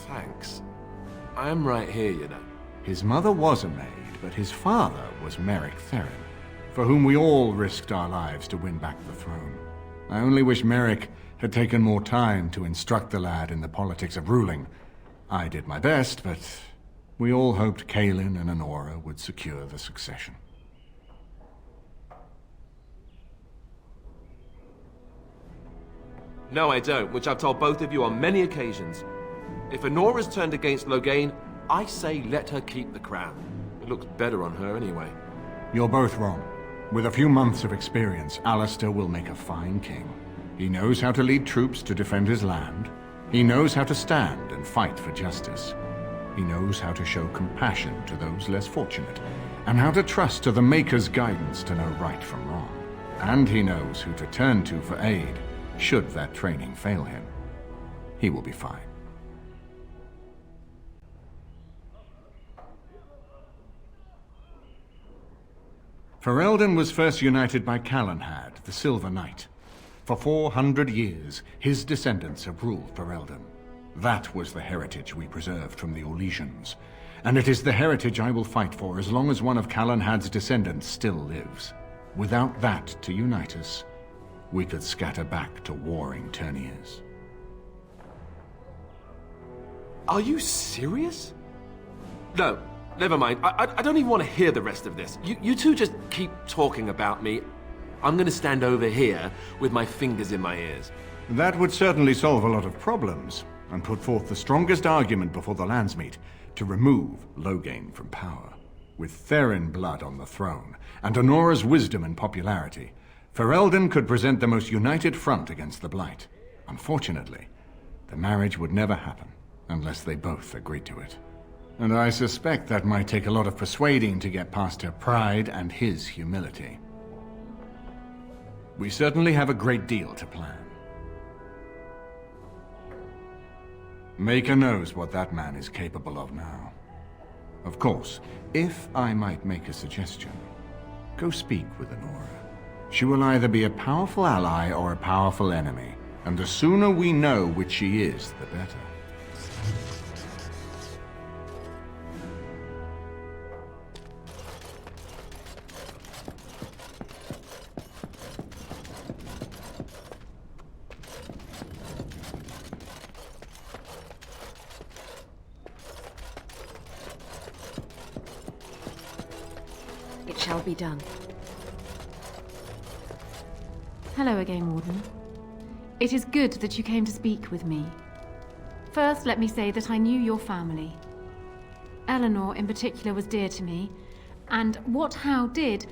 Thanks. I am right here, you know.
His mother was a maid, but his father was Merrick Theron, for whom we all risked our lives to win back the throne. I only wish Merrick had taken more time to instruct the lad in the politics of ruling. I did my best, but we all hoped Kaelin and Honora would secure the succession.
No, I don't, which I've told both of you on many occasions. If Honora's turned against Loghain, I say let her keep the crown. It looks better on her anyway.
You're both wrong. With a few months of experience, Alistair will make a fine king. He knows how to lead troops to defend his land. He knows how to stand and fight for justice. He knows how to show compassion to those less fortunate, and how to trust to the Maker's guidance to know right from wrong. And he knows who to turn to for aid, should that training fail him. He will be fine. Ferelden was first united by Calenhad, the Silver Knight. For 400 years, his descendants have ruled Ferelden. That was the heritage we preserved from the Orlesians, and it is the heritage I will fight for as long as one of Calenhad's descendants still lives. Without that to unite us, we could scatter back to warring Terniers.
Are you serious? No, never mind. I don't even want to hear the rest of this. You two just keep talking about me. I'm going to stand over here with my fingers in my ears.
That would certainly solve a lot of problems, and put forth the strongest argument before the Landsmeet to remove Loghain from power. With Theron blood on the throne, and Honora's wisdom and popularity, Ferelden could present the most united front against the Blight. Unfortunately, the marriage would never happen, unless they both agreed to it. And I suspect that might take a lot of persuading to get past her pride and his humility. We certainly have a great deal to plan. Maker knows what that man is capable of now. Of course, if I might make a suggestion, go speak with Honora. She will either be a powerful ally or a powerful enemy, and the sooner we know which she is, the better.
It shall be done.
Hello again, Warden. It is good that you came to speak with me. First, let me say that I knew your family. Eleanor, in particular, was dear to me, and what Hal did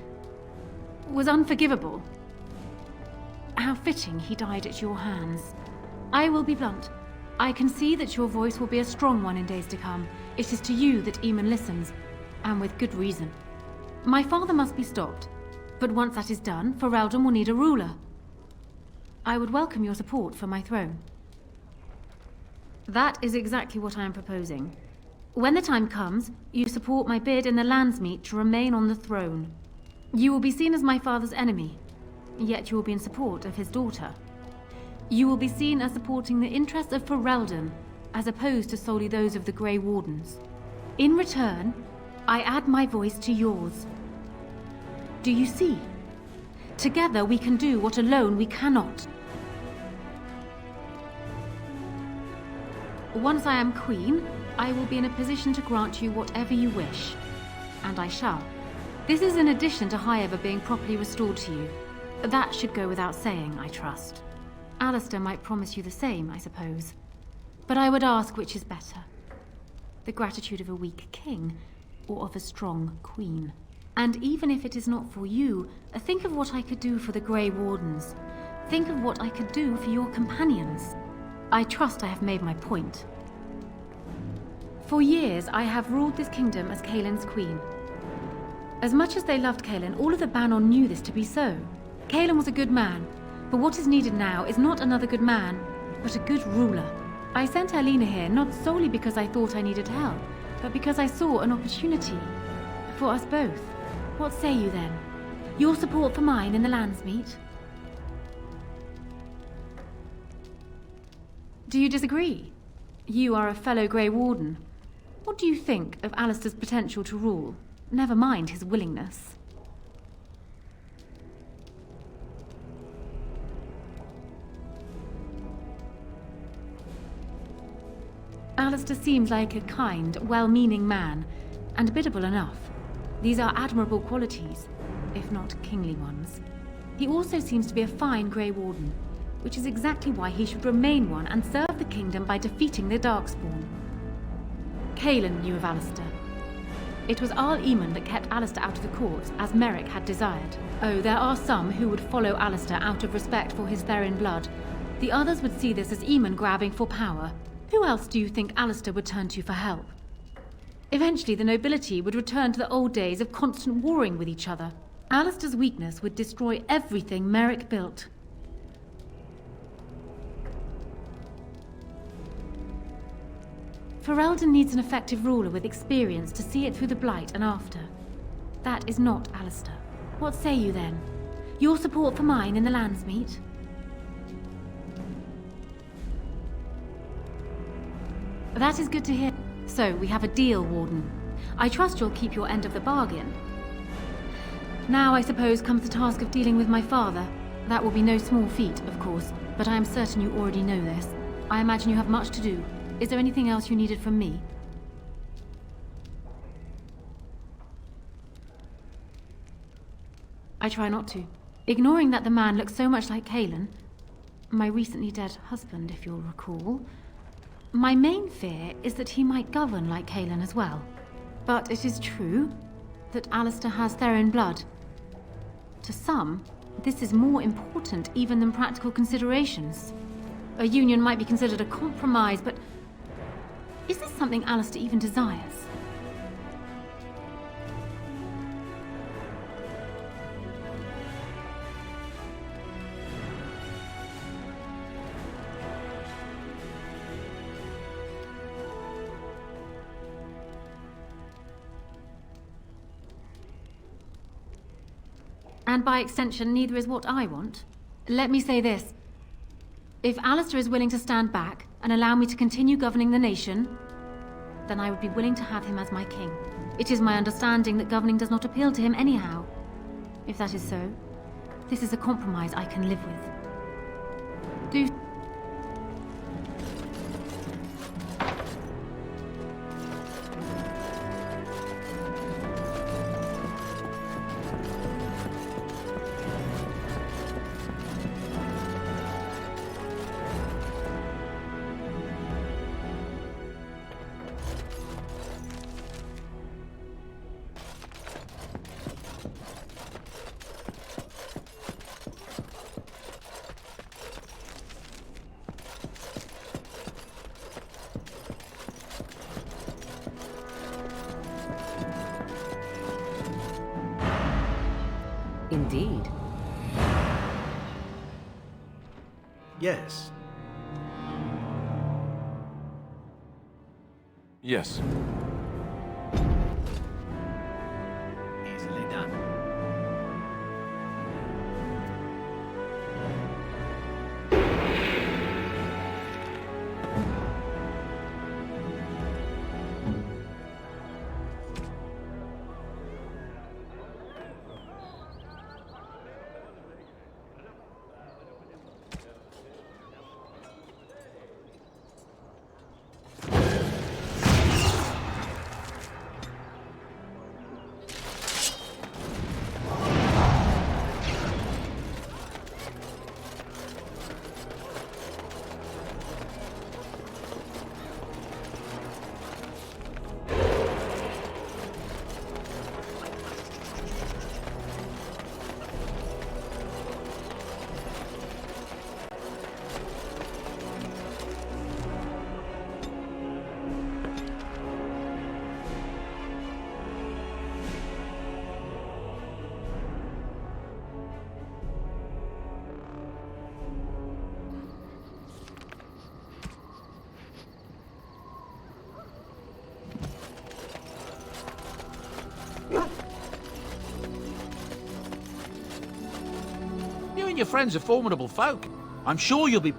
was unforgivable. How fitting he died at your hands. I will be blunt. I can see that your voice will be a strong one in days to come. It is to you that Eamon listens, and with good reason. My father must be stopped, but once that is done, Ferelden will need a ruler. I would welcome your support for my throne. That is exactly what I am proposing. When the time comes, you support my bid in the Landsmeet to remain on the throne. You will be seen as my father's enemy, yet you will be in support of his daughter. You will be seen as supporting the interests of Ferelden, as opposed to solely those of the Grey Wardens. In return, I add my voice to yours. Do you see? Together we can do what alone we cannot. Once I am queen, I will be in a position to grant you whatever you wish. And I shall. This is in addition to Highever being properly restored to you. That should go without saying, I trust. Alistair might promise you the same, I suppose. But I would ask which is better. The gratitude of a weak king, or of a strong queen. And even if it is not for you, think of what I could do for the Grey Wardens. Think of what I could do for your companions. I trust I have made my point. For years, I have ruled this kingdom as Kaelin's queen. As much as they loved Kaelin, all of the Banon knew this to be so. Kaelin was a good man, but what is needed now is not another good man, but a good ruler. I sent Alina here not solely because I thought I needed help, but because I saw an opportunity for us both. What say you then? Your support for mine in the Landsmeet? Do you disagree? You are a fellow Grey Warden. What do you think of Alistair's potential to rule? Never mind his willingness. Alistair seems like a kind, well-meaning man, and biddable enough. These are admirable qualities, if not kingly ones. He also seems to be a fine Grey Warden, which is exactly why he should remain one and serve the kingdom by defeating the Darkspawn. Kaelin knew of Alistair. It was Arl Eamon that kept Alistair out of the courts, as Merrick had desired. Oh, there are some who would follow Alistair out of respect for his Therin blood. The others would see this as Eamon grabbing for power. Who else do you think Alistair would turn to for help? Eventually, the nobility would return to the old days of constant warring with each other. Alistair's weakness would destroy everything Merrick built. Ferelden needs an effective ruler with experience to see it through the Blight and after. That is not Alistair. What say you then? Your support for mine in the Landsmeet? That is good to hear. So, we have a deal, Warden. I trust you'll keep your end of the bargain. Now, I suppose, comes the task of dealing with my father. That will be no small feat, of course, but I am certain you already know this. I imagine you have much to do. Is there anything else you needed from me? I try not to. Ignoring that the man looks so much like Kaelin, my recently dead husband, if you'll recall, my main fear is that he might govern like Kaelin as well. But it is true that Alistair has Therin blood. To some, this is more important even than practical considerations. A union might be considered a compromise, but is this something Alistair even desires? And by extension, neither is what I want. Let me say this. If Alistair is willing to stand back and allow me to continue governing the nation, then I would be willing to have him as my king. It is my understanding that governing does not appeal to him anyhow. If that is so, this is a compromise I can live with. Do...
Indeed.
Yes.
Yes.
Easily done.
and your friends are formidable folk. I'm sure you'll be...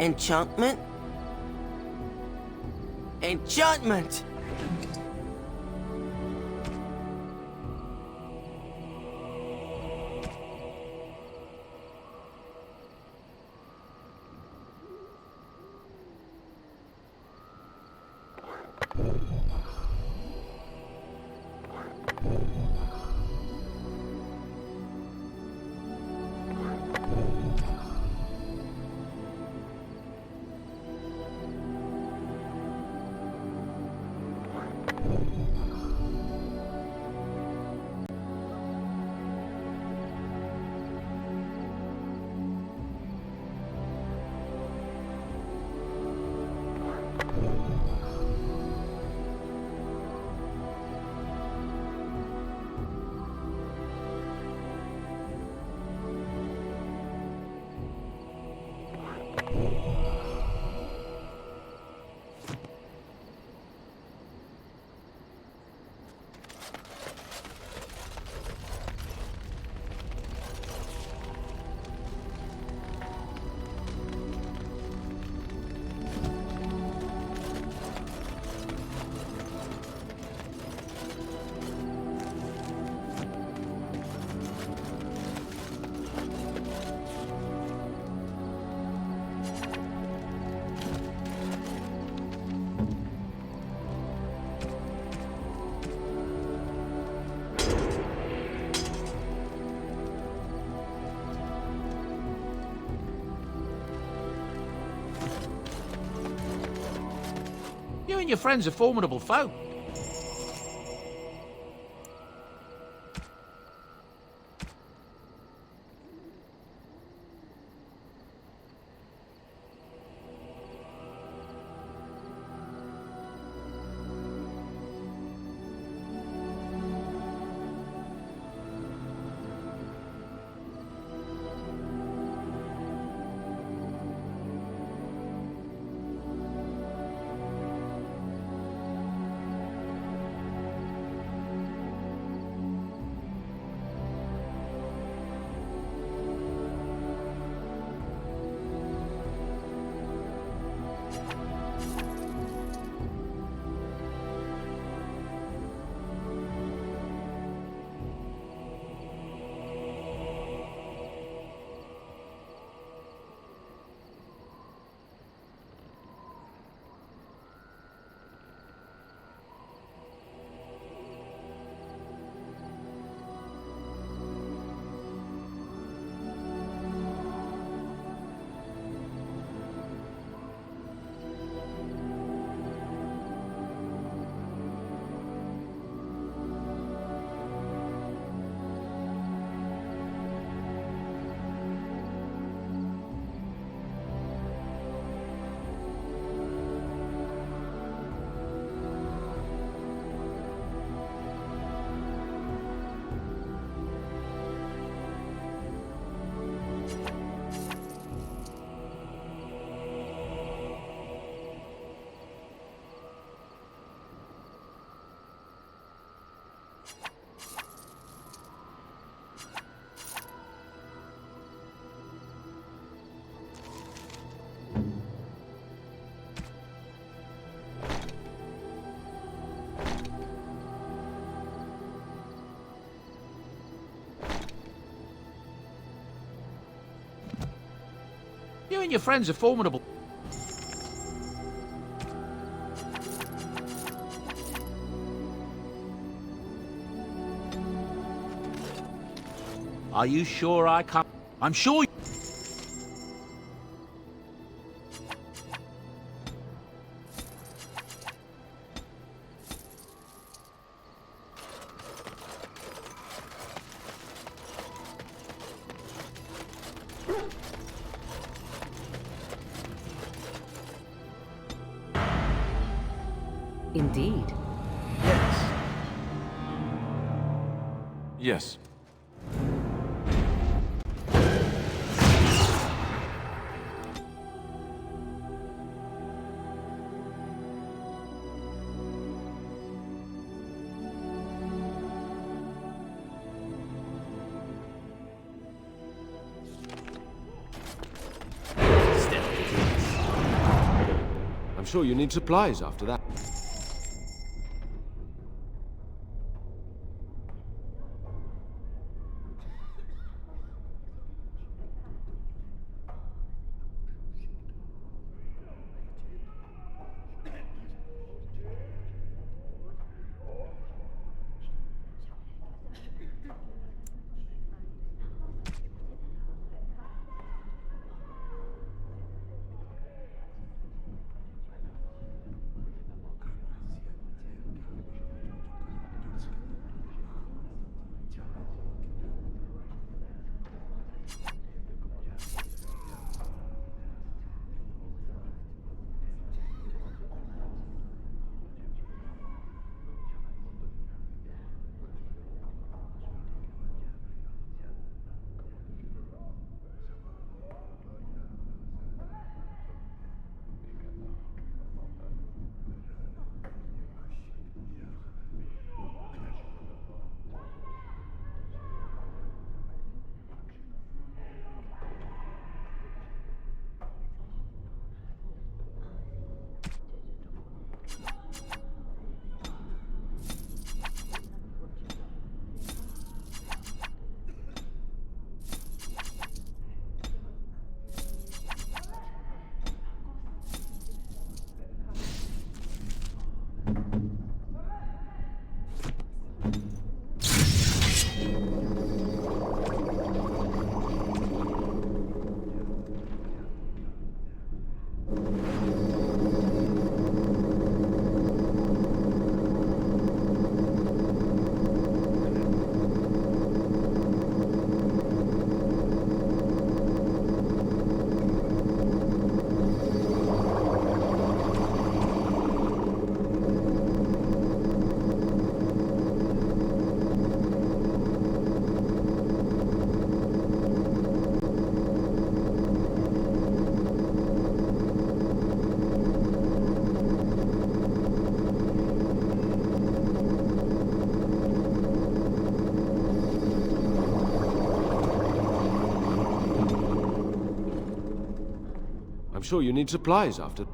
Enchantment? Enchantment!
and your friend's a formidable foe. You and your friends are formidable. Are you sure I can't? I'm sure.
Indeed.
Yes.
I'm sure you need supplies after that.
I'm sure you need supplies after...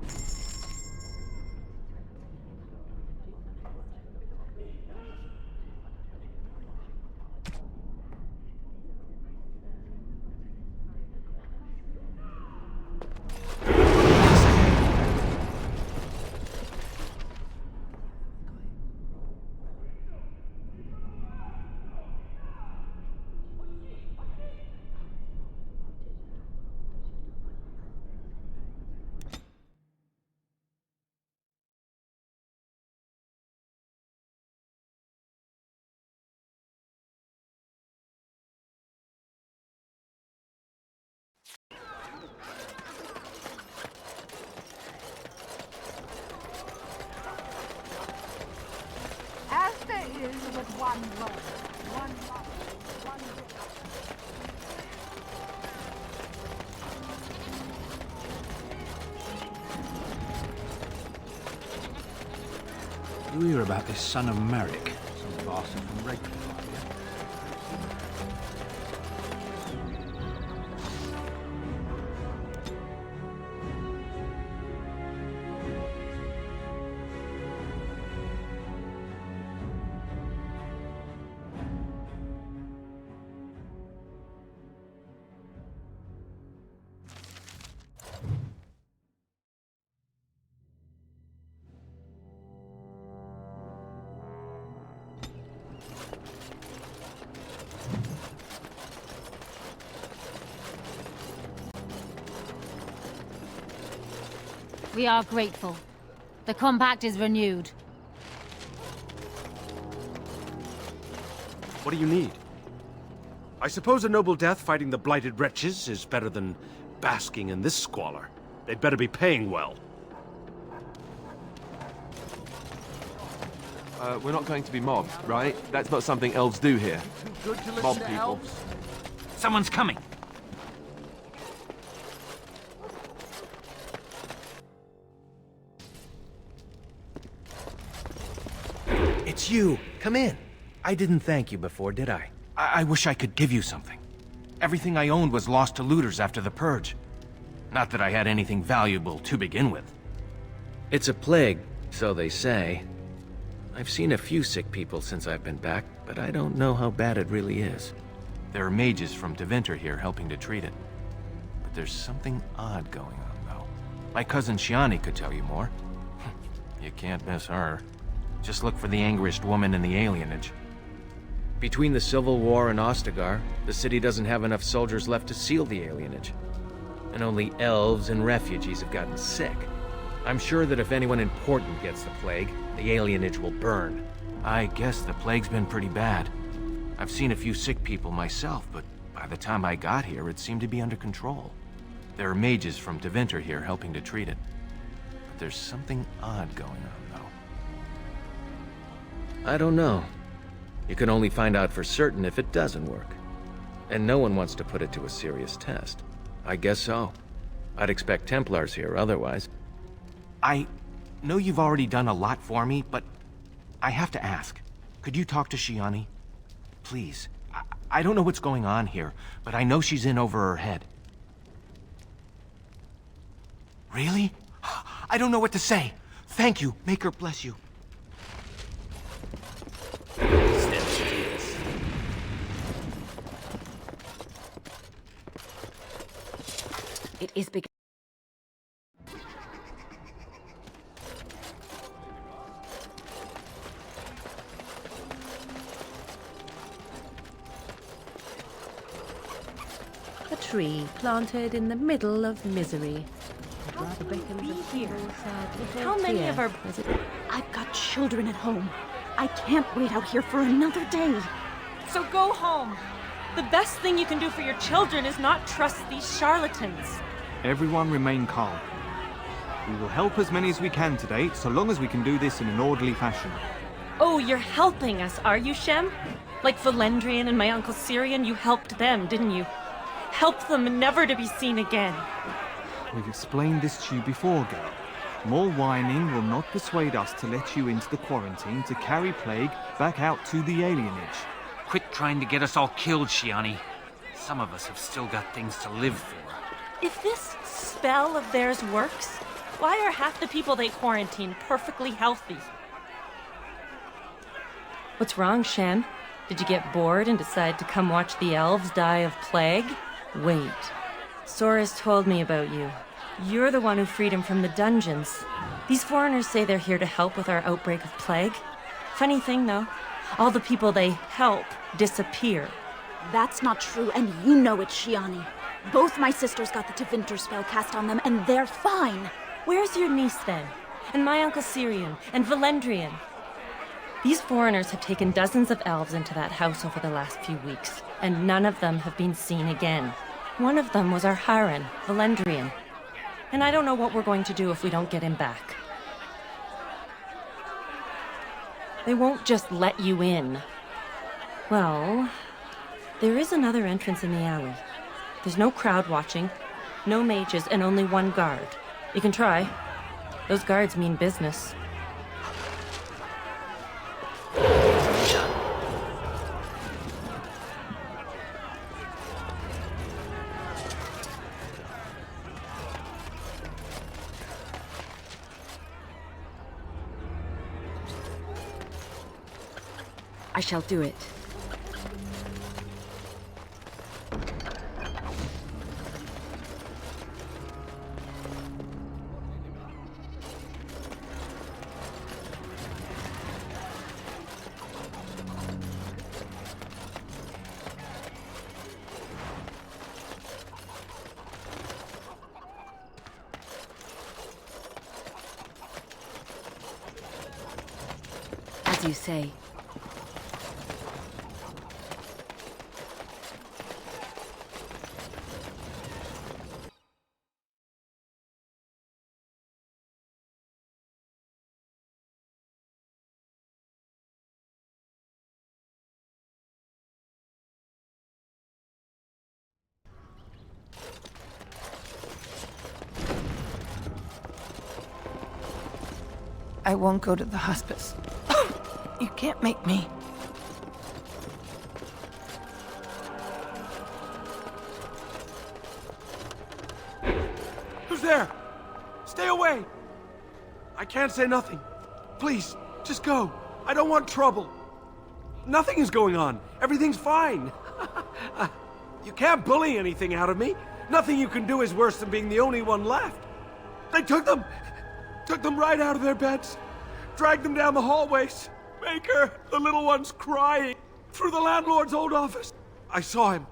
As there is but one world, one life, one death.
You hear about this son of Merrick, some bastard from Redcliffe, are you?
We are grateful. The compact is renewed.
What do you need? I suppose a noble death fighting the blighted wretches is better than basking in this squalor. They'd better be paying well.
We're not going to be mobbed, right? That's not something elves do here.
Good to listen
Mob
to
people.
elves.
Someone's coming.
It's you. Come in. I didn't thank you before, did I?
I wish I could give you something. Everything I owned was lost to looters after the Purge. Not that I had anything valuable to begin with.
It's a plague, so they say. I've seen a few sick people since I've been back, but I don't know how bad it really is.
There are mages from Deventer here helping to treat it. But there's something odd going on, though. My cousin Shiani could tell you more. You can't miss her. Just look for the angriest woman in the alienage.
Between the Civil War and Ostagar, the city doesn't have enough soldiers left to seal the alienage. And only elves and refugees have gotten sick. I'm sure that if anyone important gets the plague, the alienage will burn.
I guess the plague's been pretty bad. I've seen a few sick people myself, but by the time I got here, it seemed to be under control. There are mages from Deventer here helping to treat it. But there's something odd going on, though.
I don't know. You can only find out for certain if it doesn't work. And no one wants to put it to a serious test. I guess so. I'd expect Templars here otherwise.
I know you've already done a lot for me, but I have to ask. Could you talk to Shiani? Please. I don't know what's going on here, but I know she's in over her head. Really? I don't know what to say. Thank you. Make her bless you.
It is beginning.
A tree planted in the middle of misery.
How many of our...
I've got children at home. I can't wait out here for another day.
So go home. The best thing you can do for your children is not trust these charlatans.
Everyone remain calm. We will help as many as we can today, so long as we can do this in an orderly fashion.
Oh, you're helping us, are you, Shem? Like Valendrian and my Uncle Syrian, you helped them, didn't you? Help them never to be seen again.
We've explained this to you before, girl. More whining will not persuade us to let you into the quarantine to carry plague back out to the alienage.
Quit trying to get us all killed, Shiani. Some of us have still got things to live for.
If this spell of theirs works, why are half the people they quarantine perfectly healthy? What's wrong, Shem? Did you get bored and decide to come watch the elves die of plague? Wait. Sora's told me about you. You're the one who freed him from the dungeons. These foreigners say they're here to help with our outbreak of plague. Funny thing, though, all the people they help disappear.
That's not true, and you know it, Shiani. Both my sisters got the Tevinter spell cast on them, and they're fine.
Where's your niece, then? And my Uncle Syrian? And Valendrian? These foreigners have taken dozens of elves into that house over the last few weeks, and none of them have been seen again. One of them was our Haran, Valendrian. And I don't know what we're going to do if we don't get him back. They won't just let you in. Well, there is another entrance in the alley. There's no crowd watching, no mages, and only one guard. You can try. Those guards mean business.
I shall do it. As you say.
I won't go to the hospice. You can't make me.
Who's there? Stay away! I can't say nothing. Please, just go. I don't want trouble. Nothing is going on. Everything's fine. You can't bully anything out of me. Nothing you can do is worse than being the only one left. They took them right out of their beds, dragged them down the hallways. Maker, the little one's crying, through the landlord's old office. I saw him.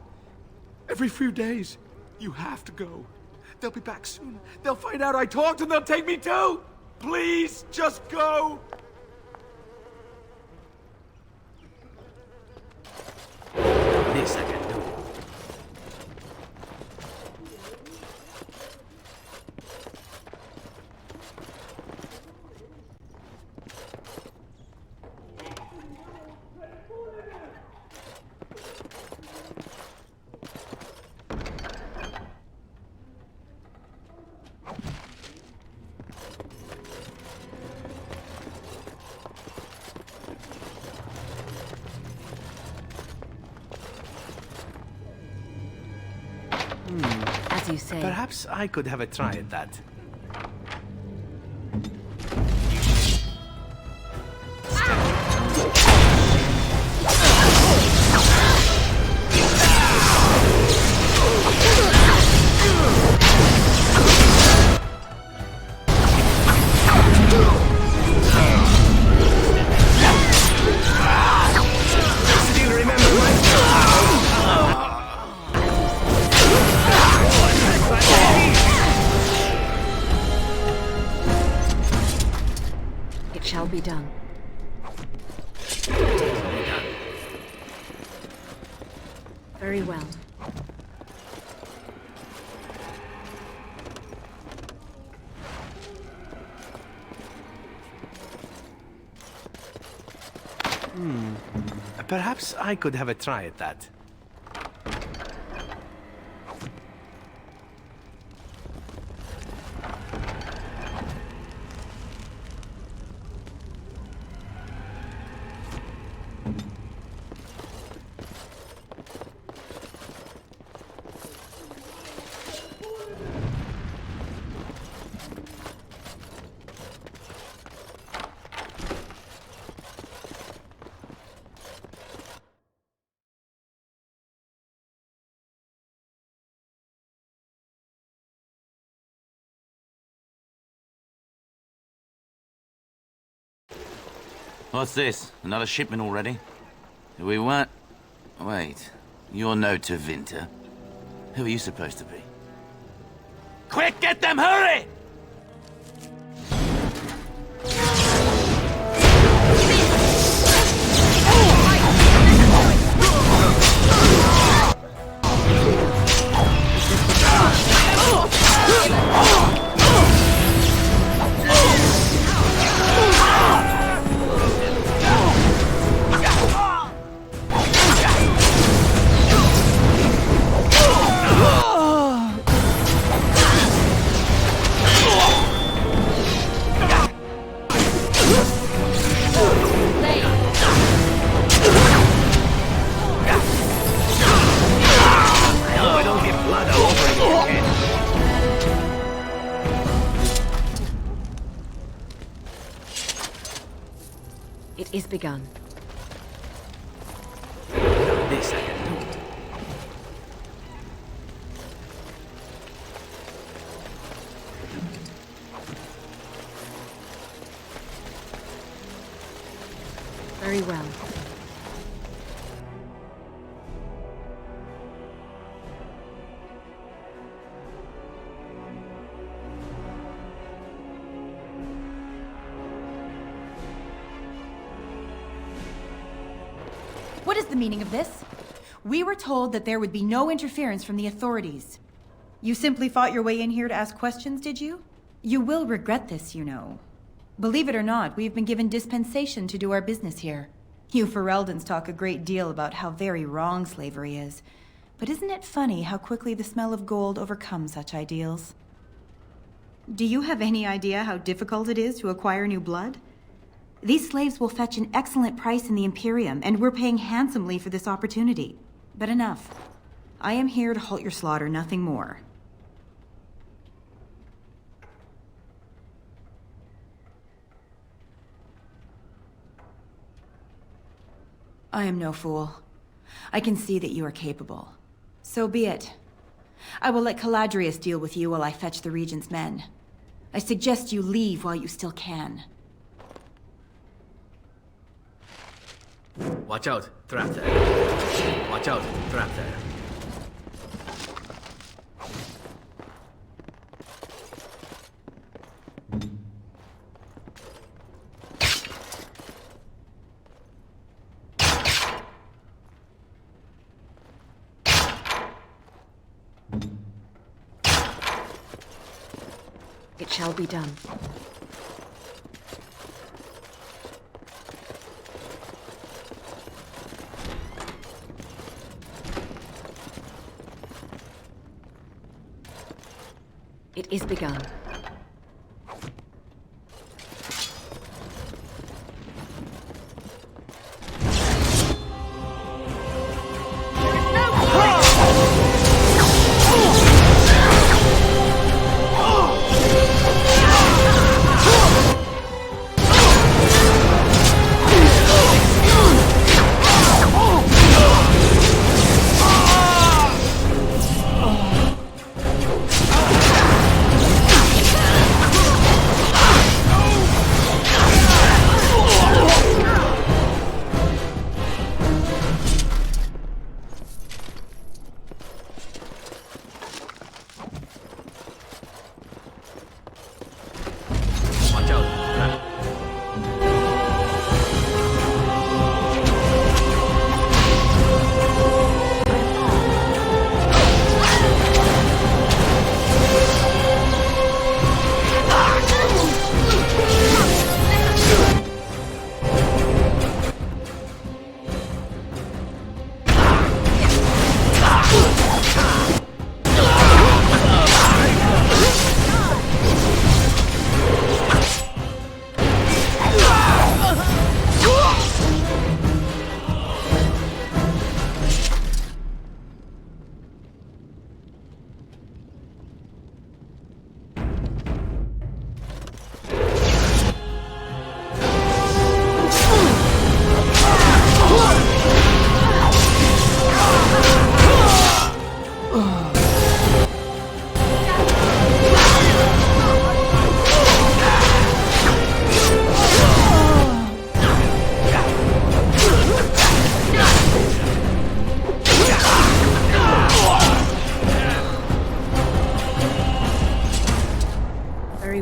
Every few days. You have to go. They'll be back soon. They'll find out I talked and they'll take me too. Please, just go.
This I can do.
As you say.
Perhaps I could have a try at that.
Shall be done. Very well.
Perhaps I could have a try at that.
What's this? Another shipment already? We weren't... Wait. You're no Tevinter. Who are you supposed to be? Quick, get them, hurry!
It is begun.
This I can do.
Very well.
What is the meaning of this? We were told that there would be no interference from the authorities. You simply fought your way in here to ask questions, did you? You will regret this, you know. Believe it or not, we've been given dispensation to do our business here. You Fereldans talk a great deal about how very wrong slavery is. But isn't it funny how quickly the smell of gold overcomes such ideals? Do you have any idea how difficult it is to acquire new blood? These slaves will fetch an excellent price in the Imperium, and we're paying handsomely for this opportunity. But enough. I am here to halt your slaughter, nothing more. I am no fool. I can see that you are capable. So be it. I will let Caladrius deal with you while I fetch the Regent's men. I suggest you leave while you still can.
Watch out, trap there. Watch out, trap there.
It shall be done. It is begun.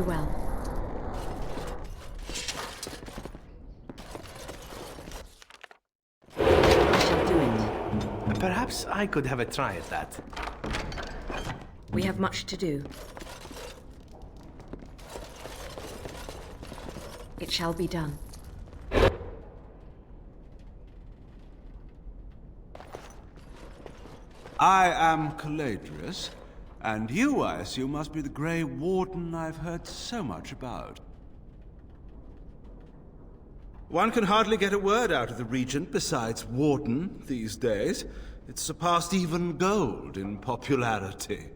well. I shall do it.
Perhaps I could have a try at that.
We have much to do. It shall be done.
I am Caladrius, and you, I assume, must be the Grey Warden I've heard so much about.
One can hardly get a word out of the Regent besides Warden these days. It's surpassed even gold in popularity.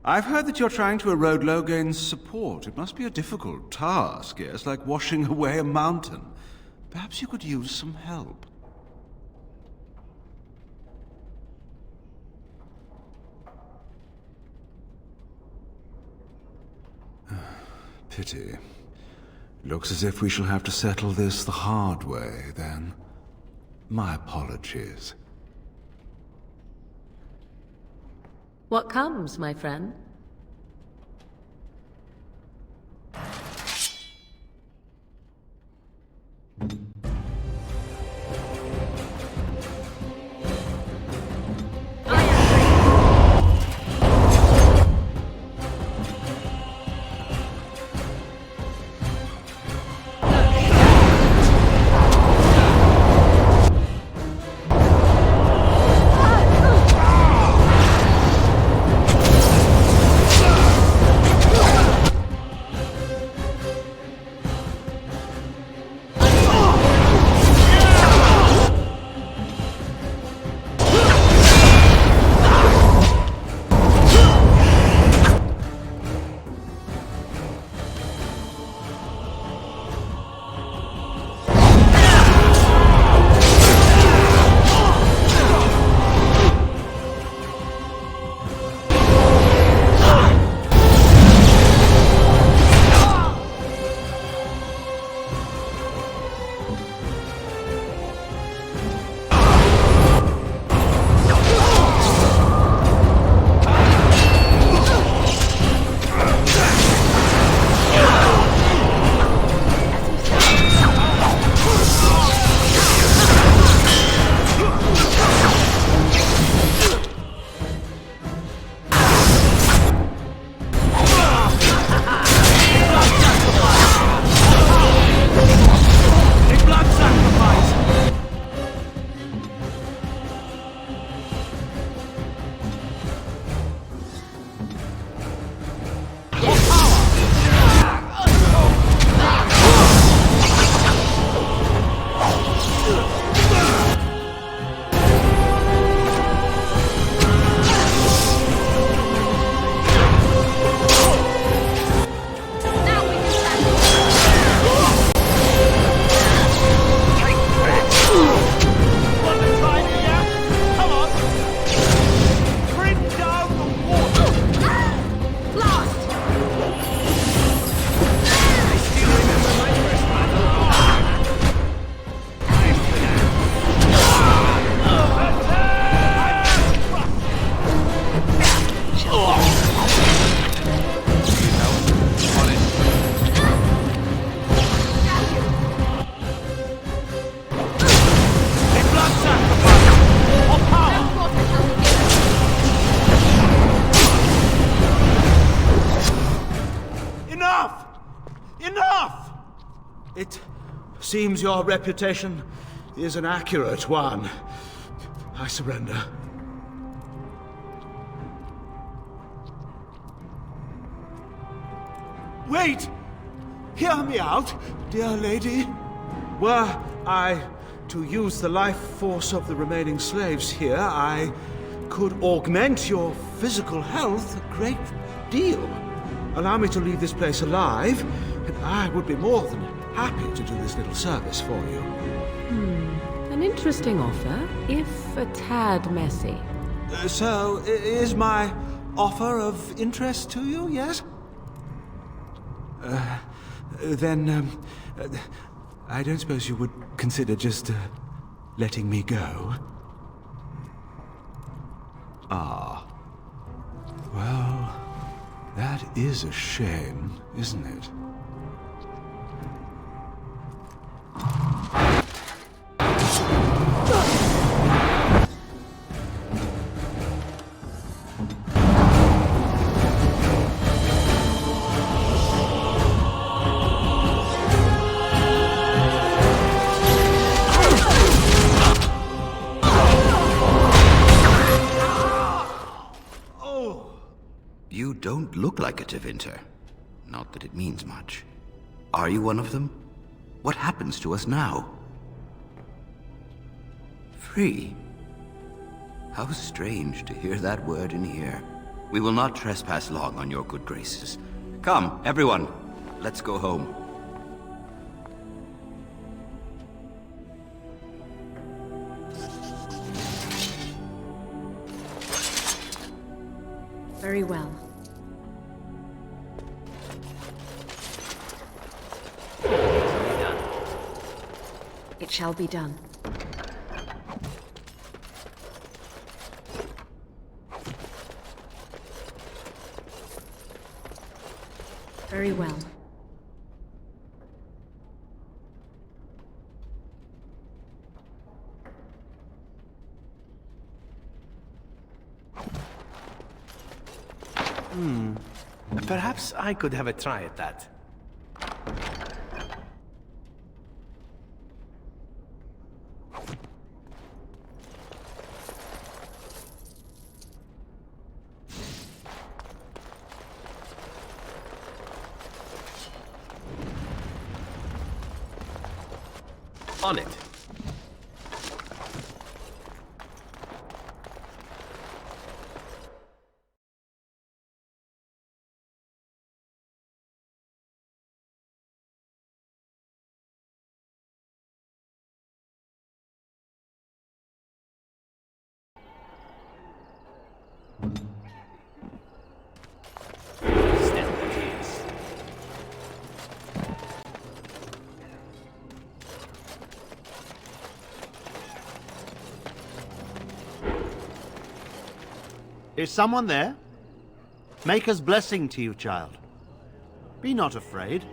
I've heard that you're trying to erode Logain's support. It must be a difficult task, yes, like washing away a mountain. Perhaps you could use some help. Pity. Looks as if we shall have to settle this the hard way, then. My apologies.
What comes, my friend?
It seems your reputation is an accurate one. I surrender. Wait! Hear me out, dear lady. Were I to use the life force of the remaining slaves here, I could augment your physical health a great deal. Allow me to leave this place alive, and I would be more than happy to do this little service for you.
An interesting offer, if a tad messy.
So, is my offer of interest to you, yes? Then, I don't suppose you would consider just letting me go? Ah,
That is a shame, isn't it?
You don't look like a Tevinter. Not that it means much. Are you one of them? What happens to us now? Free? How strange to hear that word in here. We will not trespass long on your good graces. Come, everyone, let's go home.
Very well. It shall be done. Very well.
Perhaps I could have a try at that. On it.
Is someone there? Maker's blessing to you, child. Be not afraid.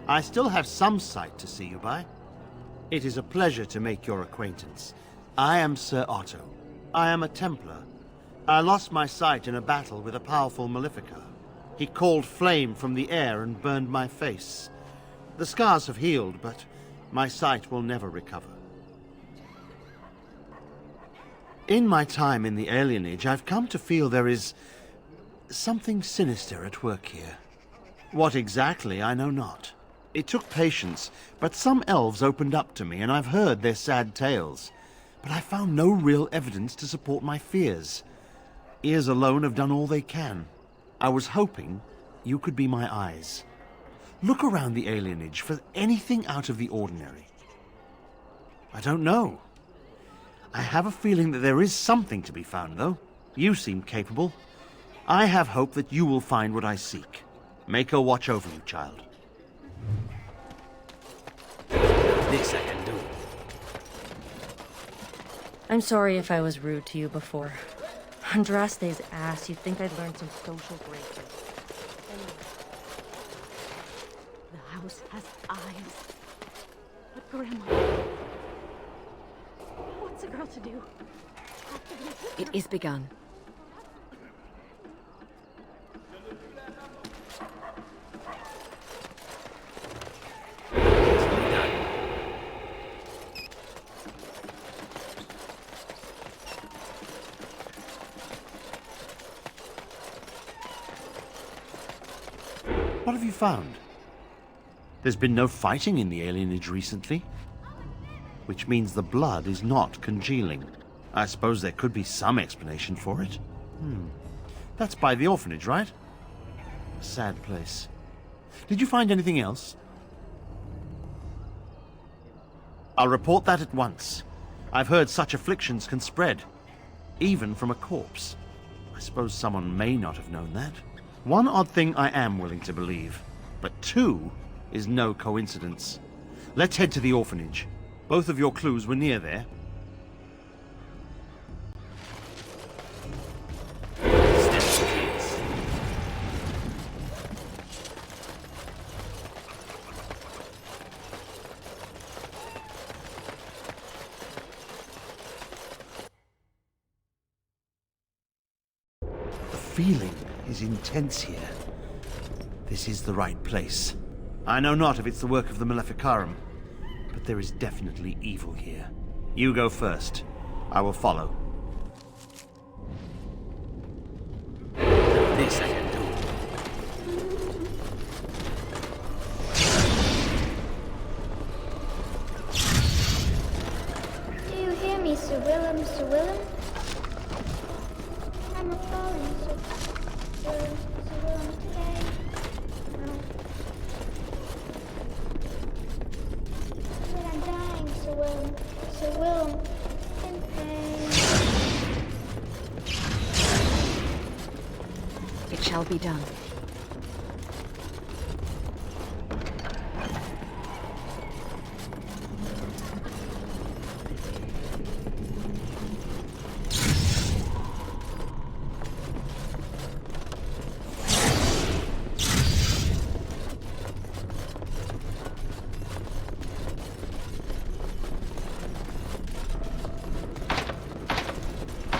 I still have some sight to see you by. It is a pleasure to make your acquaintance. I am Sir Otto. I am a Templar. I lost my sight in a battle with a powerful Maleficar. He called flame from the air and burned my face. The scars have healed, but my sight will never recover. In my time in the Alienage, I've come to feel there is something sinister at work here. What exactly, I know not. It took patience, but some elves opened up to me, and I've heard their sad tales. But I found no real evidence to support my fears. Ears alone have done all they can. I was hoping you could be my eyes. Look around the Alienage for anything out of the ordinary. I don't know. I have a feeling that there is something to be found, though. You seem capable. I have hope that you will find what I seek. Maker watch over you, child.
This I can do.
I'm sorry if I was rude to you before. Andraste's ass, you'd think I'd learned some social graces.
The house has eyes. But Grandma... What's a girl to do?
It is begun.
What have you found? There's been no fighting in the Alienage recently. Which means the blood is not congealing. I suppose there could be some explanation for it. That's by the orphanage, right? Sad place. Did you find anything else? I'll report that at once. I've heard such afflictions can spread, even from a corpse. I suppose someone may not have known that. One odd thing I am willing to believe, but two is no coincidence. Let's head to the orphanage. Both of your clues were near there. feeling is intense here. This is the right place. I know not if it's the work of the Maleficarum, but there is definitely evil here. You go first. I will follow.
This I can do.
Do you hear me, Sir Willem, Sir Willem? I'm not falling, Sir Willem, today. No. But I'm dying, Sir Willem, in pain.
It shall be done.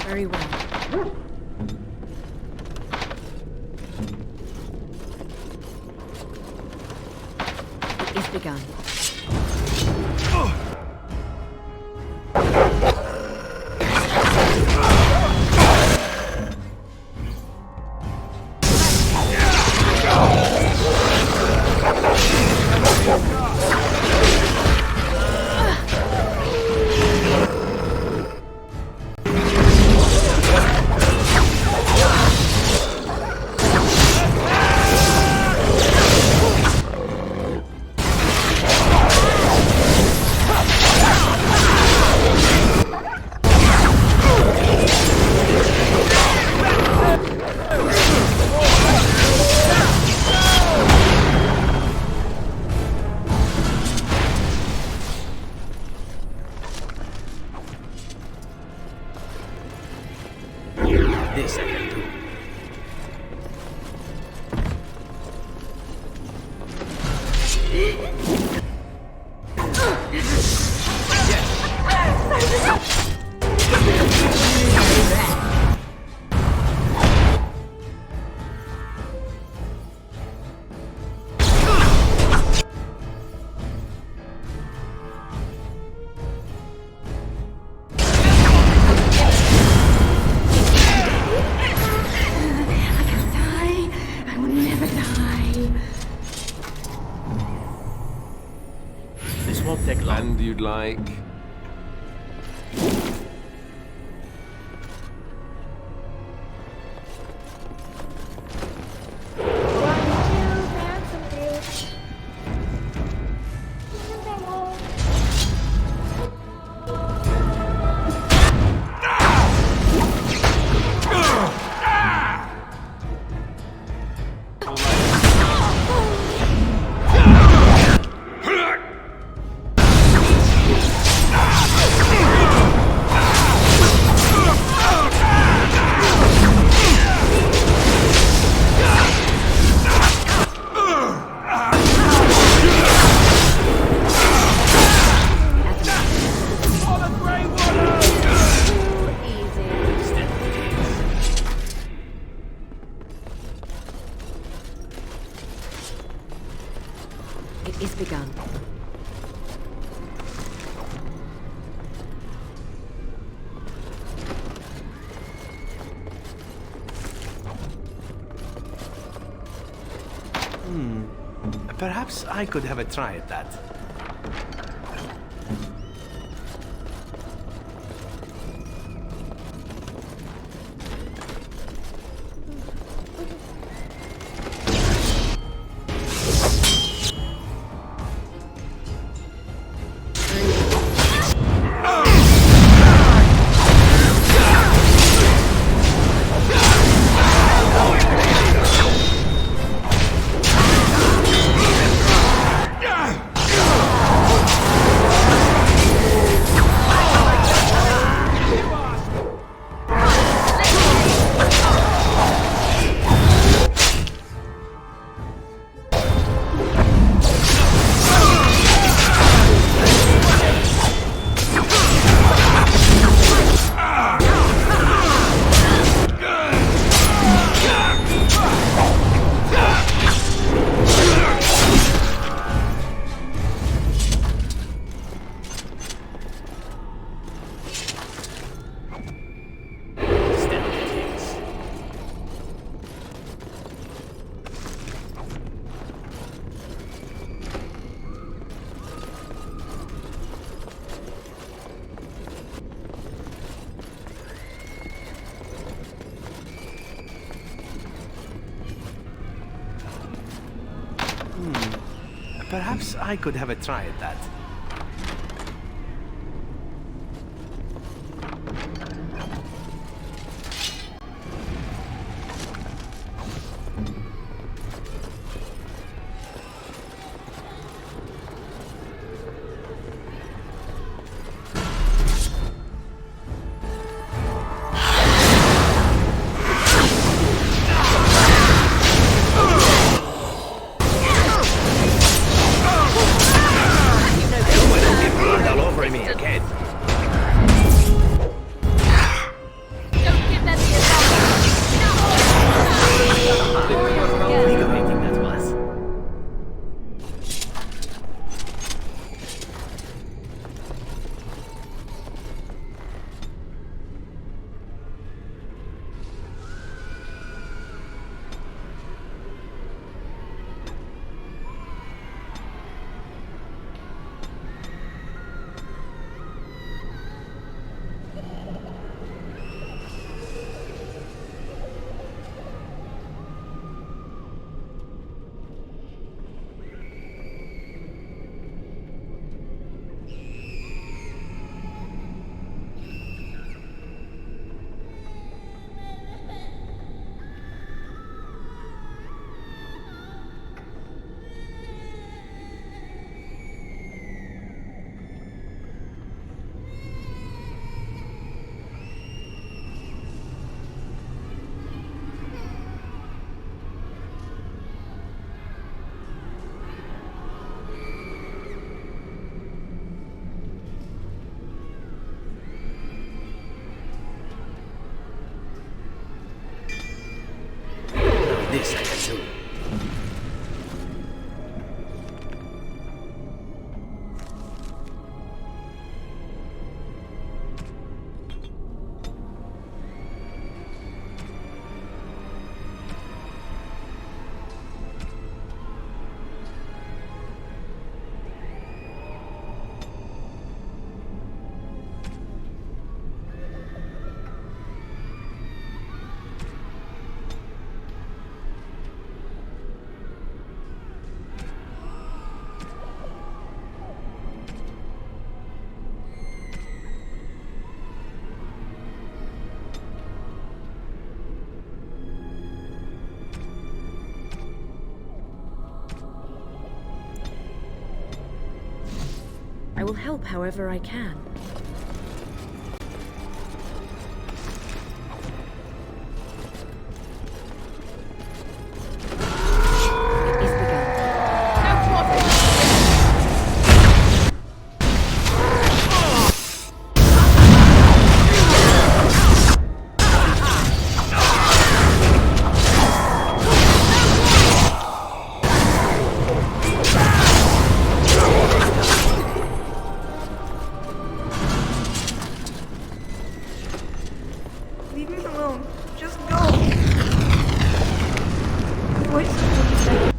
Very well. It is begun.
This I can do. This won't take long.
And you'd like...
It is begun.
Perhaps I could have a try at that. Perhaps I could have a try at that. This I can do.
I will help however I can.
Leave me alone. Just go. Wait a second.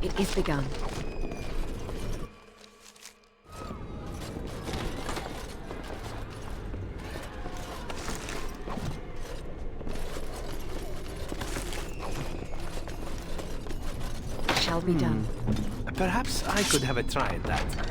It is begun. Shall be done.
Perhaps I could have a try at that.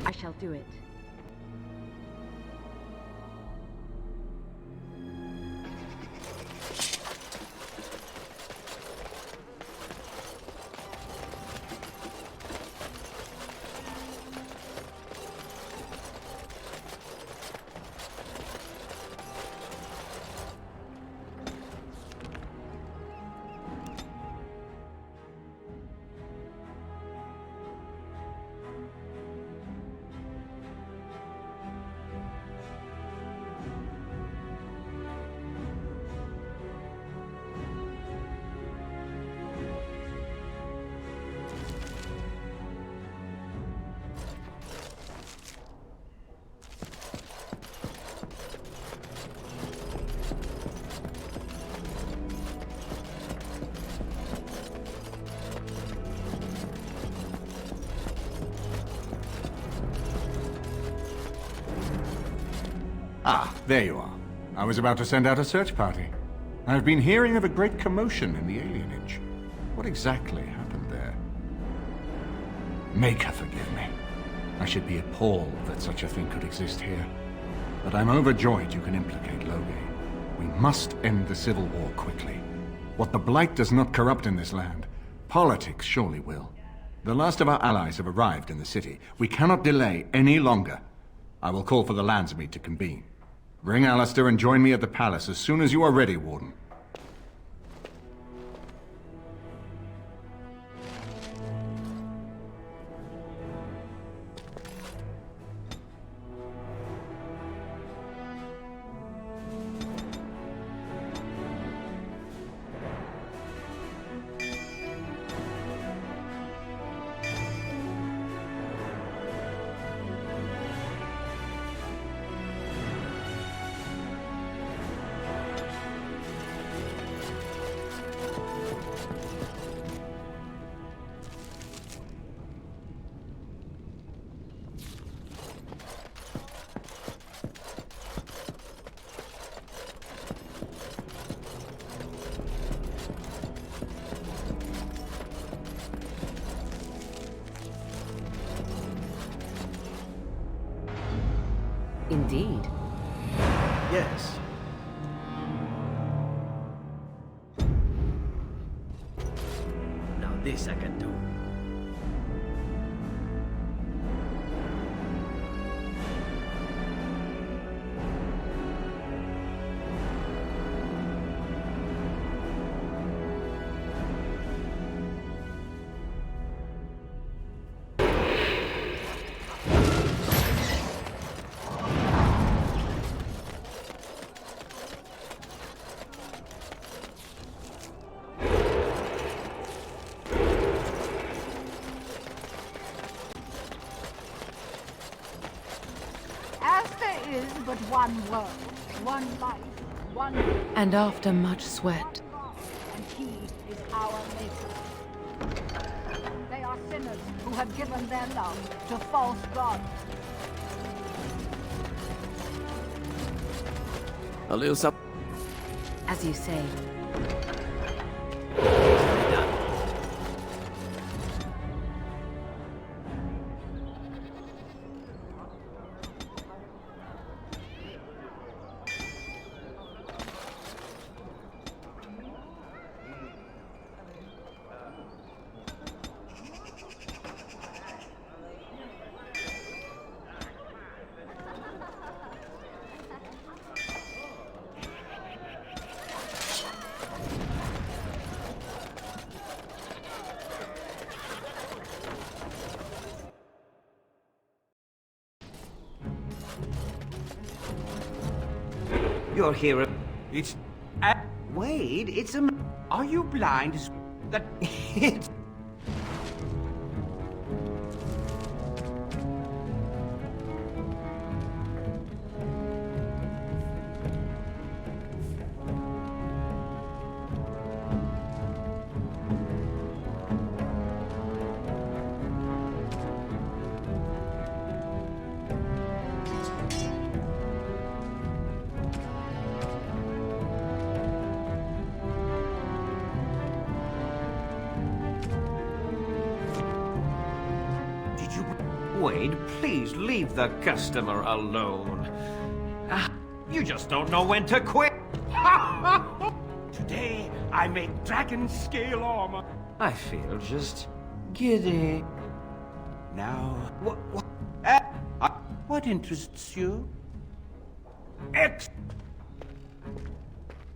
I shall do it.
Ah, there you are. I was about to send out a search party. I've been hearing of a great commotion in the alienage. What exactly happened there? Make her forgive me. I should be appalled that such a thing could exist here. But I'm overjoyed you can implicate Loghain. We must end the civil war quickly. What the Blight does not corrupt in this land, politics surely will. The last of our allies have arrived in the city. We cannot delay any longer. I will call for the Landsmeet to convene. Bring Alistair and join me at the palace as soon as you are ready, Warden.
Indeed.
Yes. Now this I can do.
But one world, one life, one...
And after much sweat.
And he is our maker. They are sinners who have given their love to false gods.
A little sub.
As you say.
You're here. It's... Wait, it's a... Are you blind? That... It's... please leave the customer alone. You just don't know when to quit. Today, I make dragon scale armor. I feel just giddy. Now, what interests you?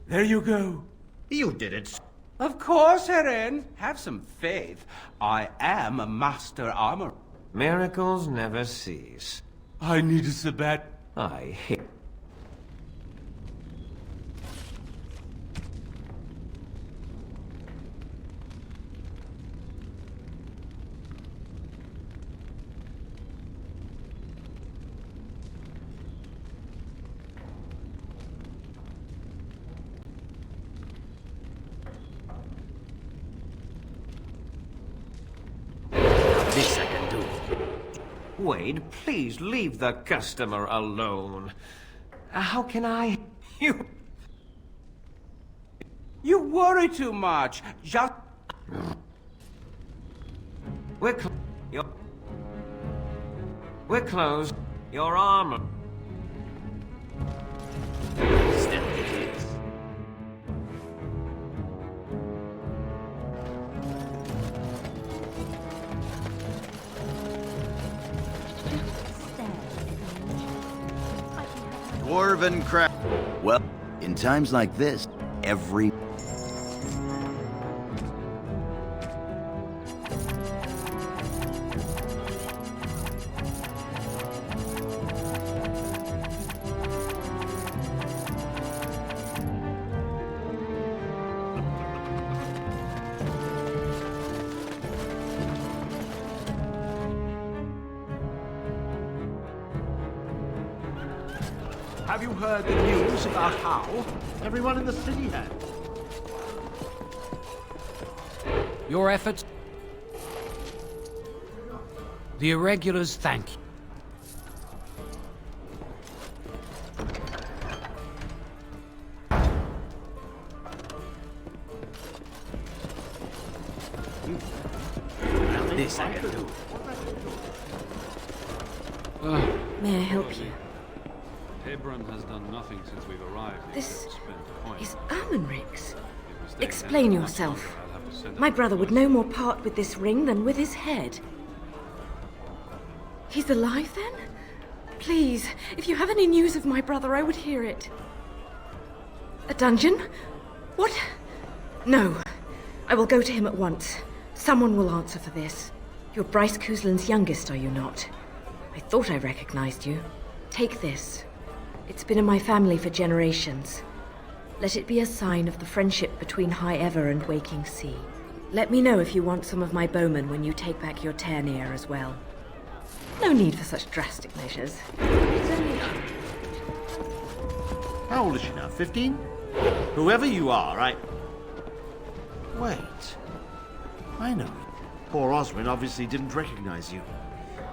There you go.
You did it.
Of course, Eren. Have some faith. I am a master armor. Miracles never cease.
I need a sabbat.
I hate.
This I can do.
Wade, please leave the customer alone. How can I... You worry too much. Just... We're closed. Your armor.
Still it is.
Dwarven crap. Well, in times like this, every...
Have you heard the news about how everyone in the city had?
Your efforts... The Irregulars thank you.
This I can do.
May I help you?
Hebron has done nothing since we've arrived.
This is Amonrix. Explain yourself. My brother would no more part with this ring than with his head. He's alive, then? Please, if you have any news of my brother, I would hear it. A dungeon? What? No. I will go to him at once. Someone will answer for this. You're Bryce Cousland's youngest, are you not? I thought I recognized you. Take this. It's been in my family for generations. Let it be a sign of the friendship between High Ever and Waking Sea. Let me know if you want some of my bowmen when you take back your Ternir as well. No need for such drastic measures.
How old is she now? 15? Whoever you are, Wait. I know you. Poor Oswin obviously didn't recognize you.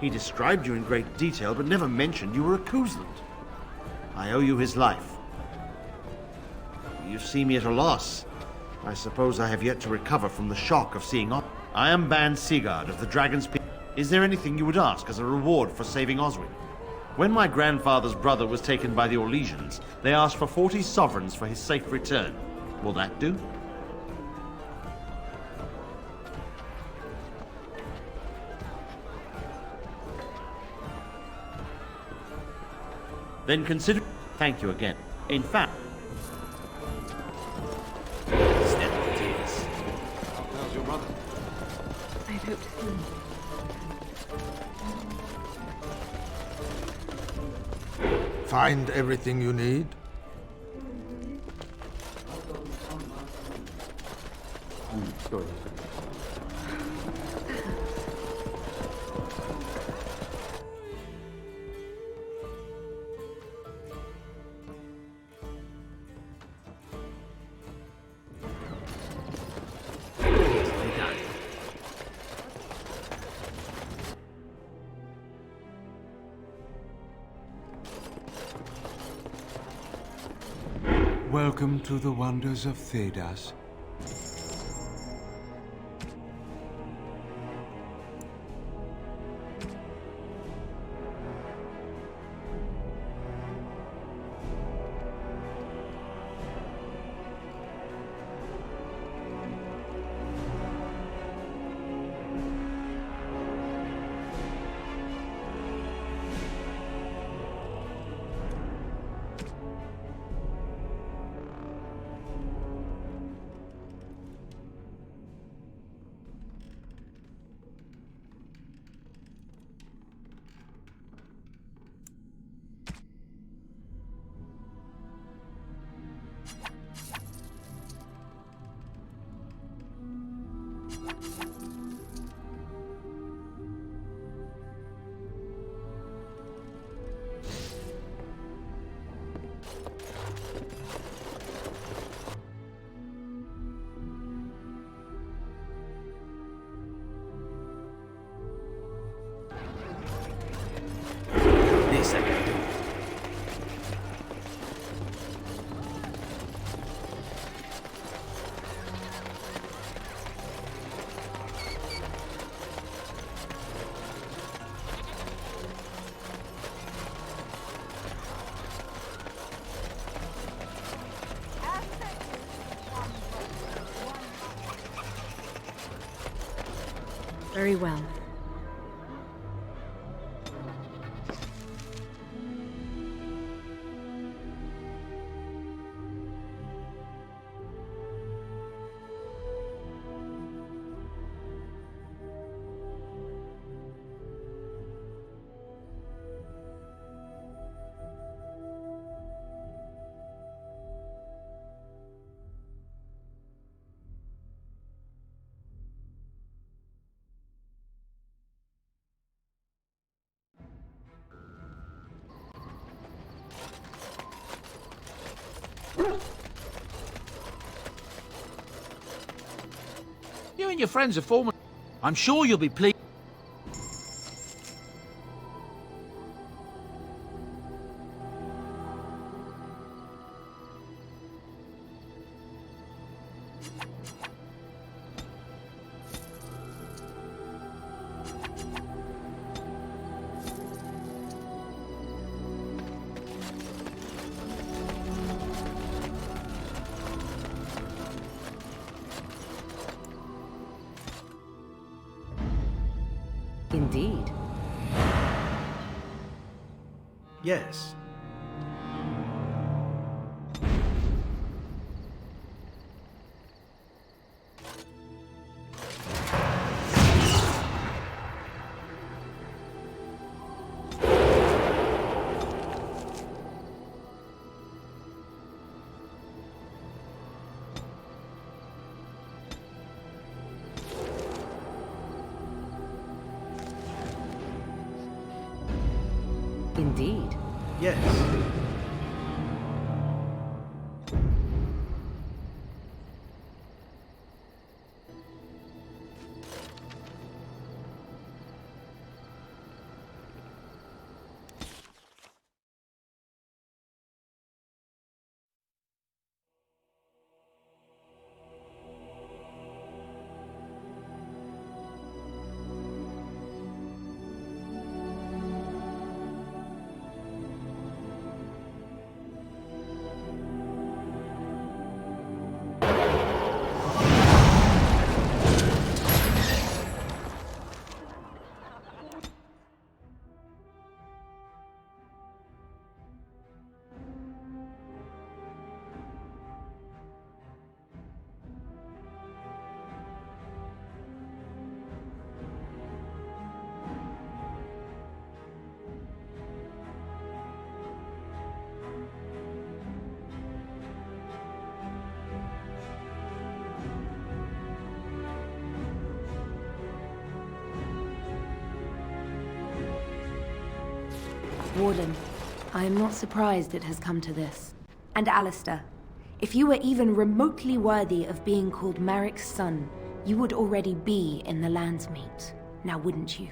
He described you in great detail, but never mentioned you were a Cousland. I owe you his life. You see me at a loss. I suppose I have yet to recover from the shock of seeing Oswin. I am Ban Sigurd of the Dragon's Peak. Is there anything you would ask as a reward for saving Oswin? When my grandfather's brother was taken by the Orlesians, they asked for 40 sovereigns for his safe return. Will that do? Then consider... Thank you again. In fact...
Steady it is.
How's your brother?
I hope to see you.
Find everything you need?
Sorry.
Welcome to the wonders of Thedas.
This I can do.
Very well.
You and your friends are forming. I'm sure you'll be pleased.
Indeed.
Yes.
Indeed.
Yes.
Warden, I am not surprised it has come to this. And Alistair, if you were even remotely worthy of being called Marik's son, you would already be in the Landsmeet, now wouldn't you?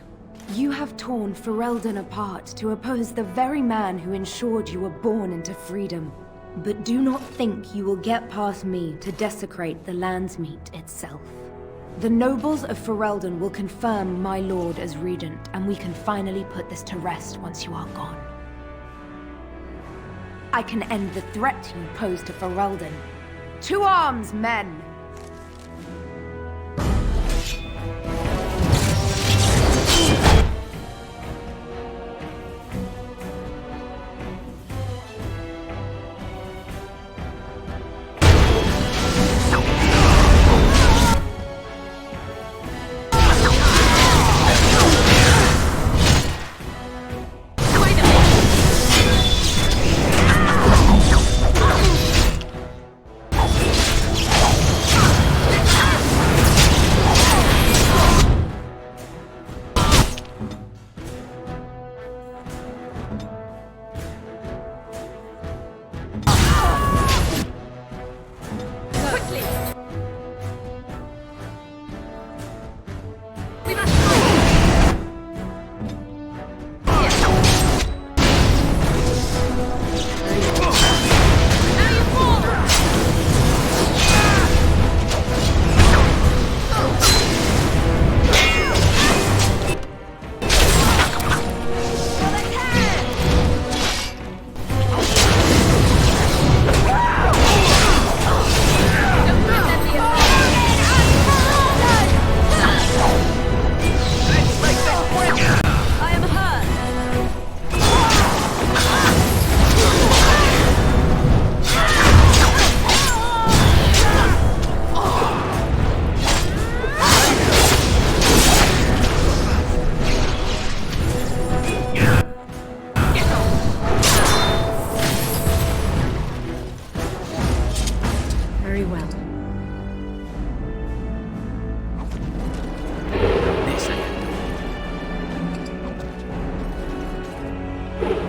You have torn Ferelden apart to oppose the very man who ensured you were born into freedom. But do not think you will get past me to desecrate the Landsmeet itself. The nobles of Ferelden will confirm my lord as regent, and we can finally put this to rest once you are gone. I can end the threat you pose to Ferelden. To arms, men!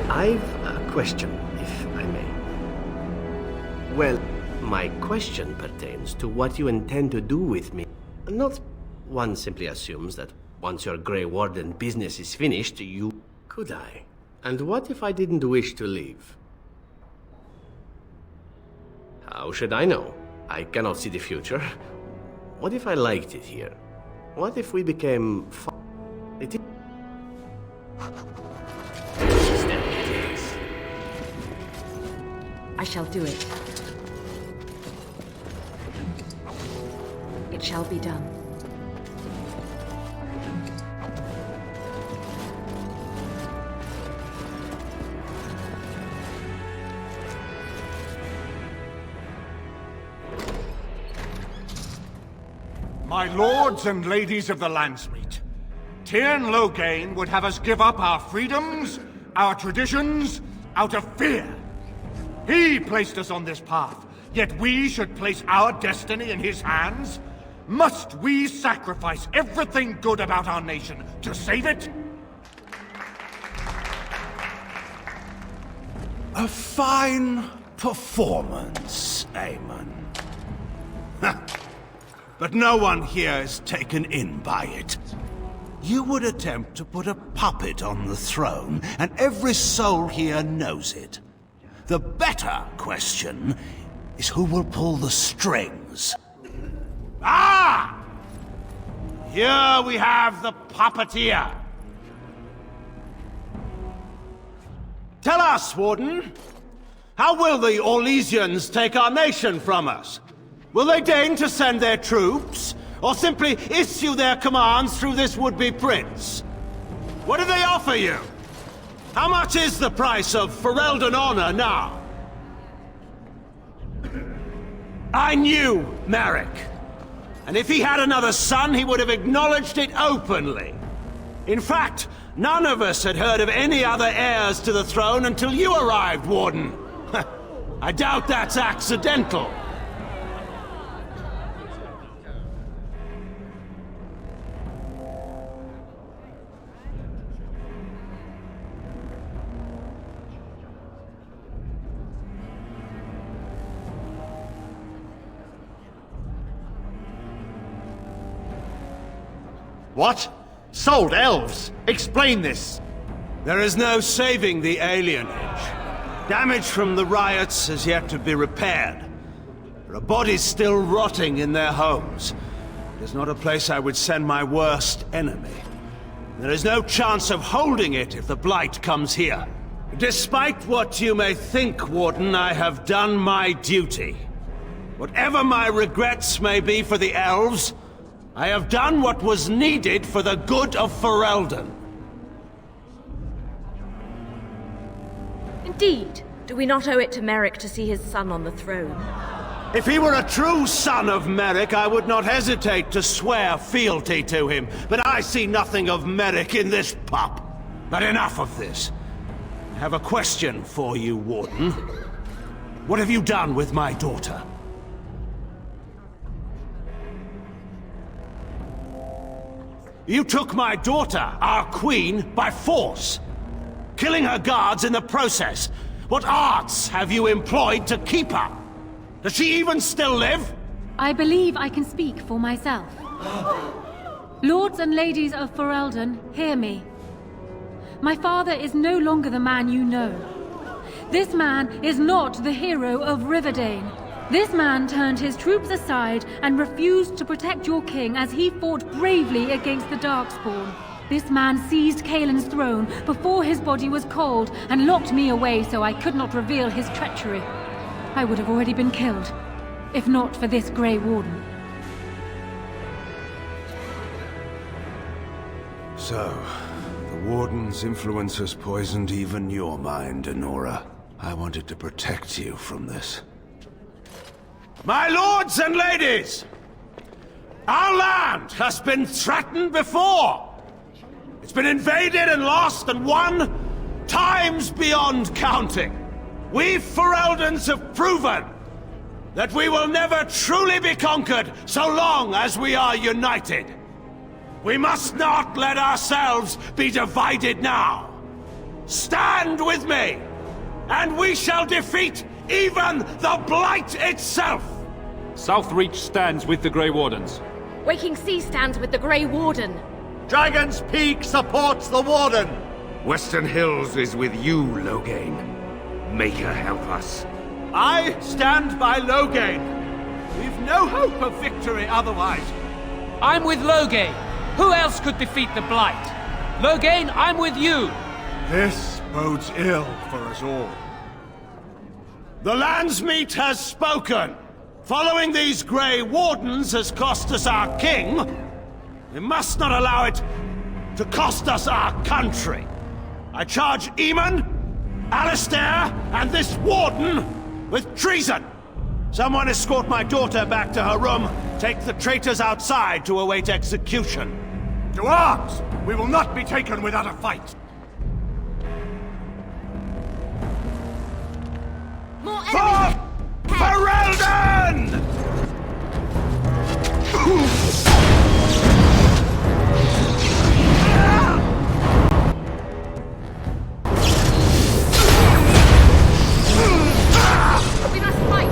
I've a question, if I may. Well, my question pertains to what you intend to do with me. Not one simply assumes that once your Grey Warden business is finished, you... Could I? And what if I didn't wish to leave? How should I know? I cannot see the future. What if I liked it here? What if we became... It is...
I shall do it. It shall be done.
My lords and ladies of the Landsmeet, Tyrn Loghain would have us give up our freedoms, our traditions, out of fear. He placed us on this path, yet we should place our destiny in his hands? Must we sacrifice everything good about our nation to save it?
A fine performance, Aemon. But no one here is taken in by it. You would attempt to put a puppet on the throne, and every soul here knows it. The better question is who will pull the strings. Ah! Here we have the puppeteer.
Tell us, Warden. How will the Orlesians take our nation from us? Will they deign to send their troops, or simply issue their commands through this would-be prince? What do they offer you? How much is the price of Ferelden honor now? I knew Merrick. And if he had another son, he would have acknowledged it openly. In fact, none of us had heard of any other heirs to the throne until you arrived, Warden. I doubt that's accidental. What? Sold elves? Explain this. There is no saving the alienage. Damage from the riots has yet to be repaired. There are bodies still rotting in their homes. It is not a place I would send my worst enemy. There is no chance of holding it if the Blight comes here. Despite what you may think, Warden, I have done my duty. Whatever my regrets may be for the elves, I have done what was needed for the good of Ferelden.
Indeed. Do we not owe it to Merrick to see his son on the throne?
If he were a true son of Merrick, I would not hesitate to swear fealty to him. But I see nothing of Merrick in this pup. But enough of this. I have a question for you, Warden. What have you done with my daughter? You took my daughter, our queen, by force, killing her guards in the process. What arts have you employed to keep her? Does she even still live?
I believe I can speak for myself. Lords and ladies of Ferelden, hear me. My father is no longer the man you know. This man is not the hero of Riverdane. This man turned his troops aside and refused to protect your king as he fought bravely against the Darkspawn. This man seized Cailan's throne before his body was cold and locked me away so I could not reveal his treachery. I would have already been killed, if not for this Grey Warden.
So, the Warden's influence has poisoned even your mind, Anora. I wanted to protect you from this.
My lords and ladies! Our land has been threatened before! It's been invaded and lost and won times beyond counting. We Fereldans have proven that we will never truly be conquered so long as we are united. We must not let ourselves be divided now. stand with me, and we shall defeat even the Blight itself!
Southreach stands with the Grey Wardens.
Waking Sea stands with the Grey Warden.
Dragon's Peak supports the Warden!
Western Hills is with you, Loghain. Make her help us.
I stand by Loghain. We've no hope of victory otherwise.
I'm with Loghain. Who else could defeat the Blight? Loghain, I'm with you.
This bodes ill for us all. The Landsmeet has spoken. Following these Grey Wardens has cost us our king. We must not allow it to cost us our country. I charge Eamon, Alistair, and this Warden with treason. Someone escort my daughter back to her room. Take the traitors outside to await execution.
To arms! We will not be taken without a fight!
More
For Ferelden!
We must fight!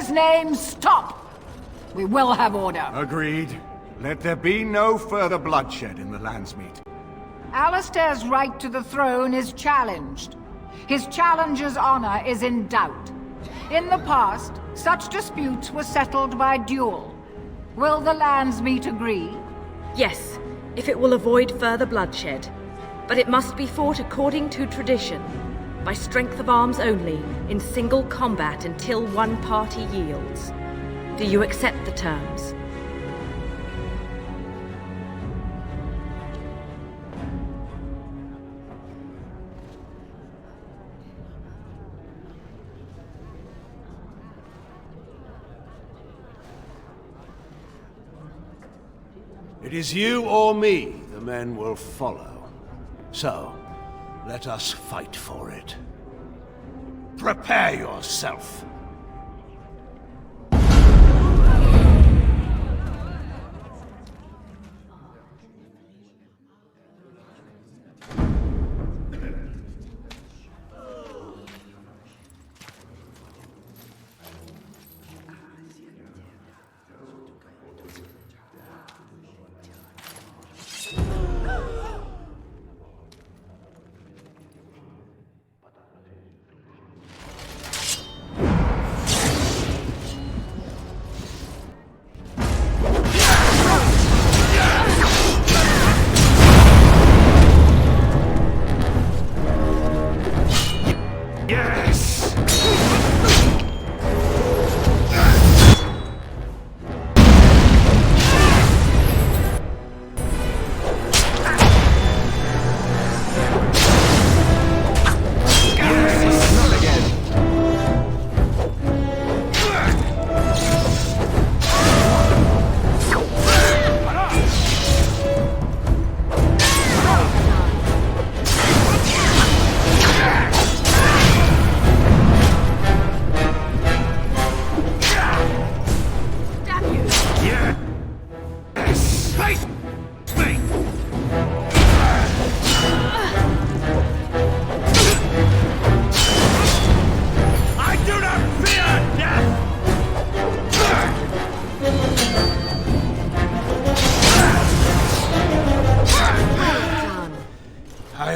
Name, stop! We will have order.
Agreed. Let there be no further bloodshed in the Landsmeet.
Alistair's right to the throne is challenged. His challenger's honor is in doubt. In the past, such disputes were settled by duel. Will the Landsmeet agree?
Yes, if it will avoid further bloodshed. But it must be fought according to tradition, by strength of arms only, in single combat until one party yields. Do you accept the terms?
It is you or me the men will follow. So, let us fight for it. Prepare yourself.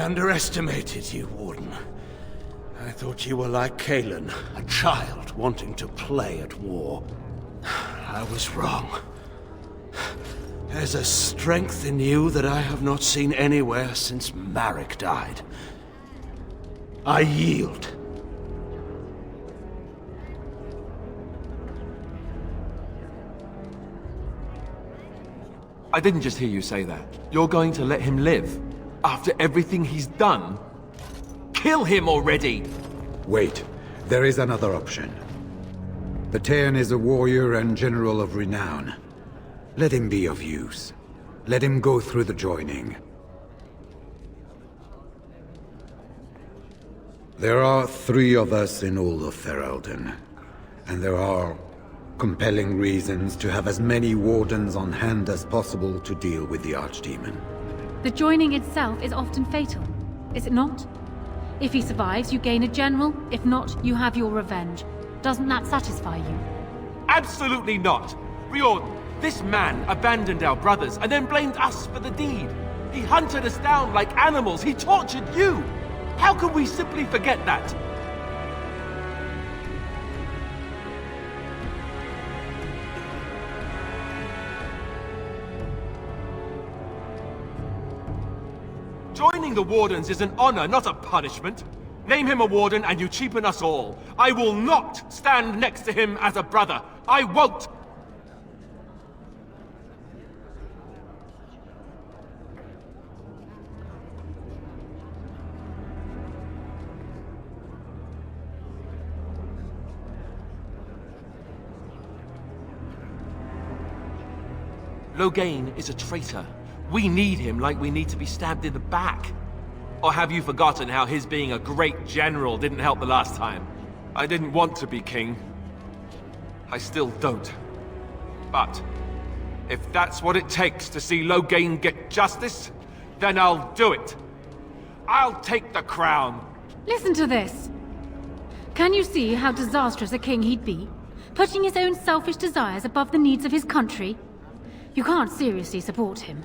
underestimated you, Warden. I thought you were like Kalen, a child wanting to play at war. I was wrong. There's a strength in you that I have not seen anywhere since Marek died. I yield.
I didn't just hear you say that. You're going to let him live? After everything he's done? Kill him already!
Wait. There is another option. Patean is a warrior and general of renown. Let him be of use. Let him go through the joining. There are 3 of us in all of Ferelden, and there are compelling reasons to have as many wardens on hand as possible to deal with the Archdemon.
The joining itself is often fatal, is it not? If he survives, you gain a general. If not, you have your revenge. Doesn't that satisfy you?
Absolutely not! Riordan, this man abandoned our brothers and then blamed us for the deed. He hunted us down like animals. He tortured you! How can we simply forget that? Joining the Wardens is an honor, not a punishment. Name him a Warden and you cheapen us all. I will not stand next to him as a brother. I won't! Loghain is a traitor. We need him like we need to be stabbed in the back. Or have you forgotten how his being a great general didn't help the last time? I didn't want to be king. I still don't. But if that's what it takes to see Loghain get justice, then I'll do it. I'll take the crown.
Listen to this. Can you see how disastrous a king he'd be? Putting his own selfish desires above the needs of his country? You can't seriously support him.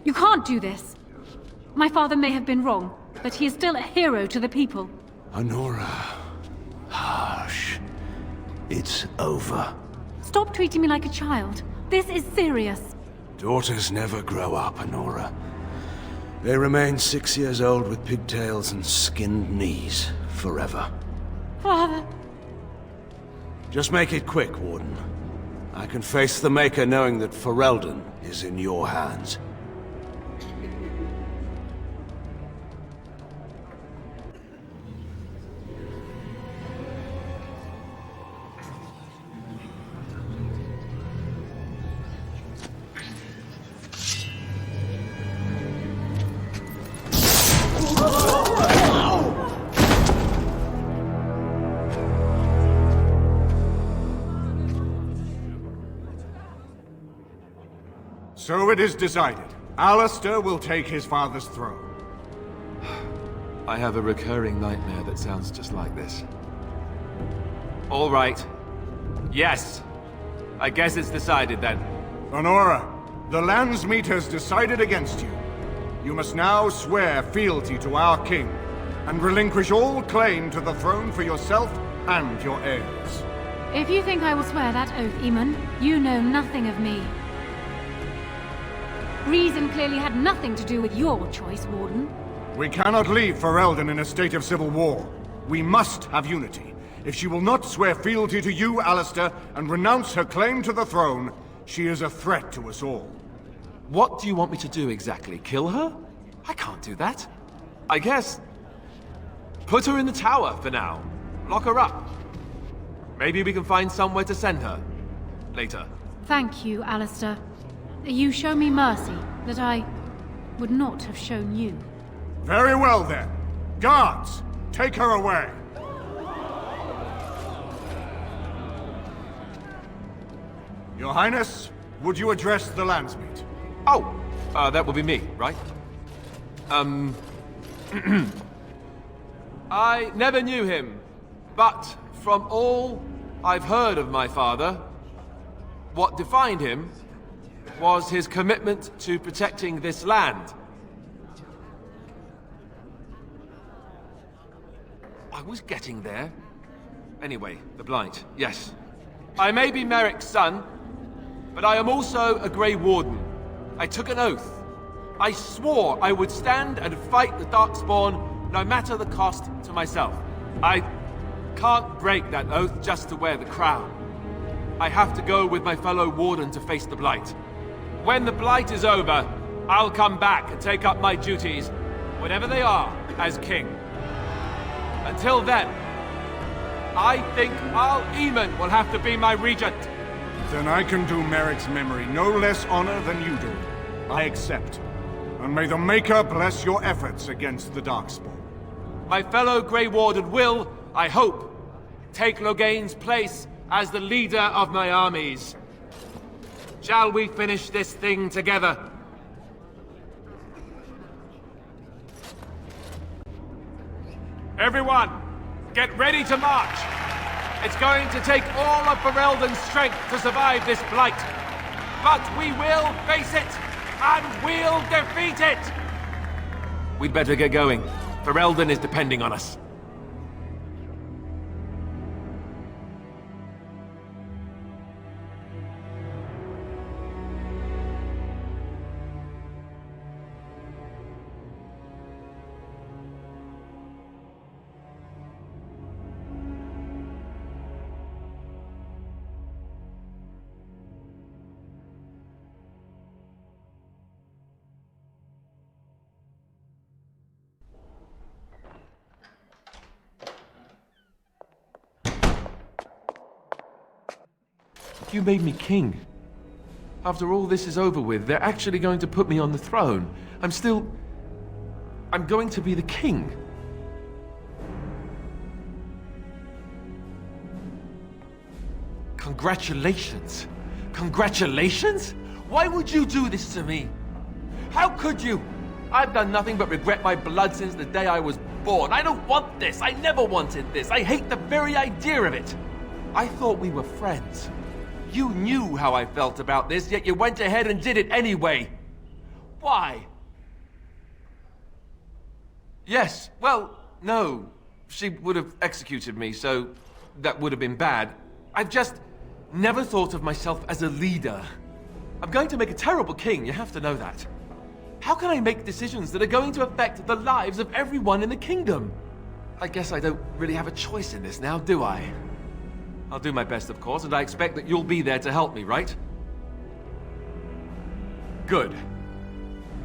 You can't do this. My father may have been wrong, but he is still a hero to the people.
Anora. Hush. It's over.
Stop treating me like a child. This is serious.
Daughters never grow up, Anora. They remain 6 years old with pigtails and skinned knees forever.
Father.
Just make it quick, Warden. I can face the Maker knowing that Ferelden is in your hands.
So it is decided. Alistair will take his father's throne.
I have a recurring nightmare that sounds just like this. All right. Yes. I guess it's decided then.
Anora, the Landsmeet has decided against you. You must now swear fealty to our king, and relinquish all claim to the throne for yourself and your heirs.
If you think I will swear that oath, Eamon, you know nothing of me. Reason clearly had nothing to do with your choice, Warden.
We cannot leave Ferelden in a state of civil war. We must have unity. If she will not swear fealty to you, Alistair, and renounce her claim to the throne, she is a threat to us all.
What do you want me to do exactly? Kill her? I can't do that. I guess... put her in the tower for now. Lock her up. Maybe we can find somewhere to send her. Later.
Thank you, Alistair. You show me mercy that I would not have shown you.
Very well then. Guards, take her away. Your Highness, would you address the Landsmeet?
Oh, that would be me, right? I never knew him, but from all I've heard of my father, what defined him was his commitment to protecting this land. I was getting there. Anyway, the Blight, yes. I may be Merrick's son, but I am also a Grey Warden. I took an oath. I swore I would stand and fight the Darkspawn, no matter the cost to myself. I can't break that oath just to wear the crown. I have to go with my fellow Warden to face the Blight. When the Blight is over, I'll come back and take up my duties, whatever they are, as king. Until then, I think Al Eamon will have to be my regent.
Then I can do Merrick's memory no less honor than you do. I accept. And may the Maker bless your efforts against the Darkspawn.
My fellow Grey Warden will, I hope, take Loghain's place as the leader of my armies. Shall we finish this thing together? Everyone, get ready to march! It's going to take all of Ferelden's strength to survive this Blight. But we will face it, and we'll defeat it! We'd better get going. Ferelden is depending on us. You made me king. After all this is over with, they're actually going to put me on the throne. I'm going to be the king. Congratulations. Congratulations? Why would you do this to me? How could you? I've done nothing but regret my blood since the day I was born. I don't want this. I never wanted this. I hate the very idea of it. I thought we were friends. You knew how I felt about this, yet you went ahead and did it anyway. Why? Yes, well, no. She would have executed me, so that would have been bad. I've just never thought of myself as a leader. I'm going to make a terrible king, you have to know that. How can I make decisions that are going to affect the lives of everyone in the kingdom? I guess I don't really have a choice in this now, do I? I'll do my best, of course, and I expect that you'll be there to help me, right? Good.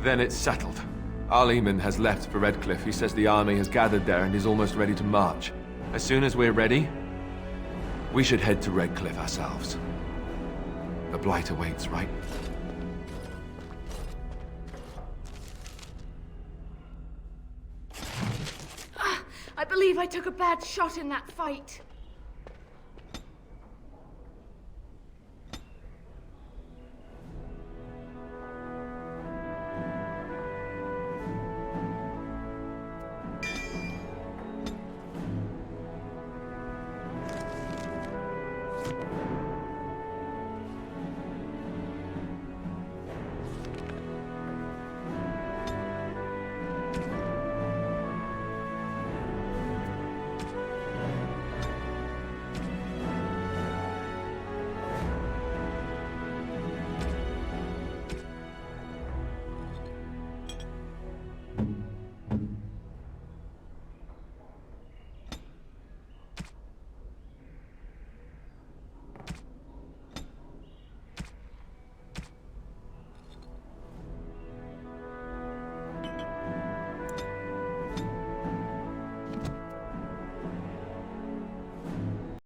Then it's settled. Al Eamon has left for Redcliffe. He says the army has gathered there and is almost ready to march. As soon as we're ready, we should head to Redcliffe ourselves. The Blight awaits, right?
I believe I took a bad shot in that fight.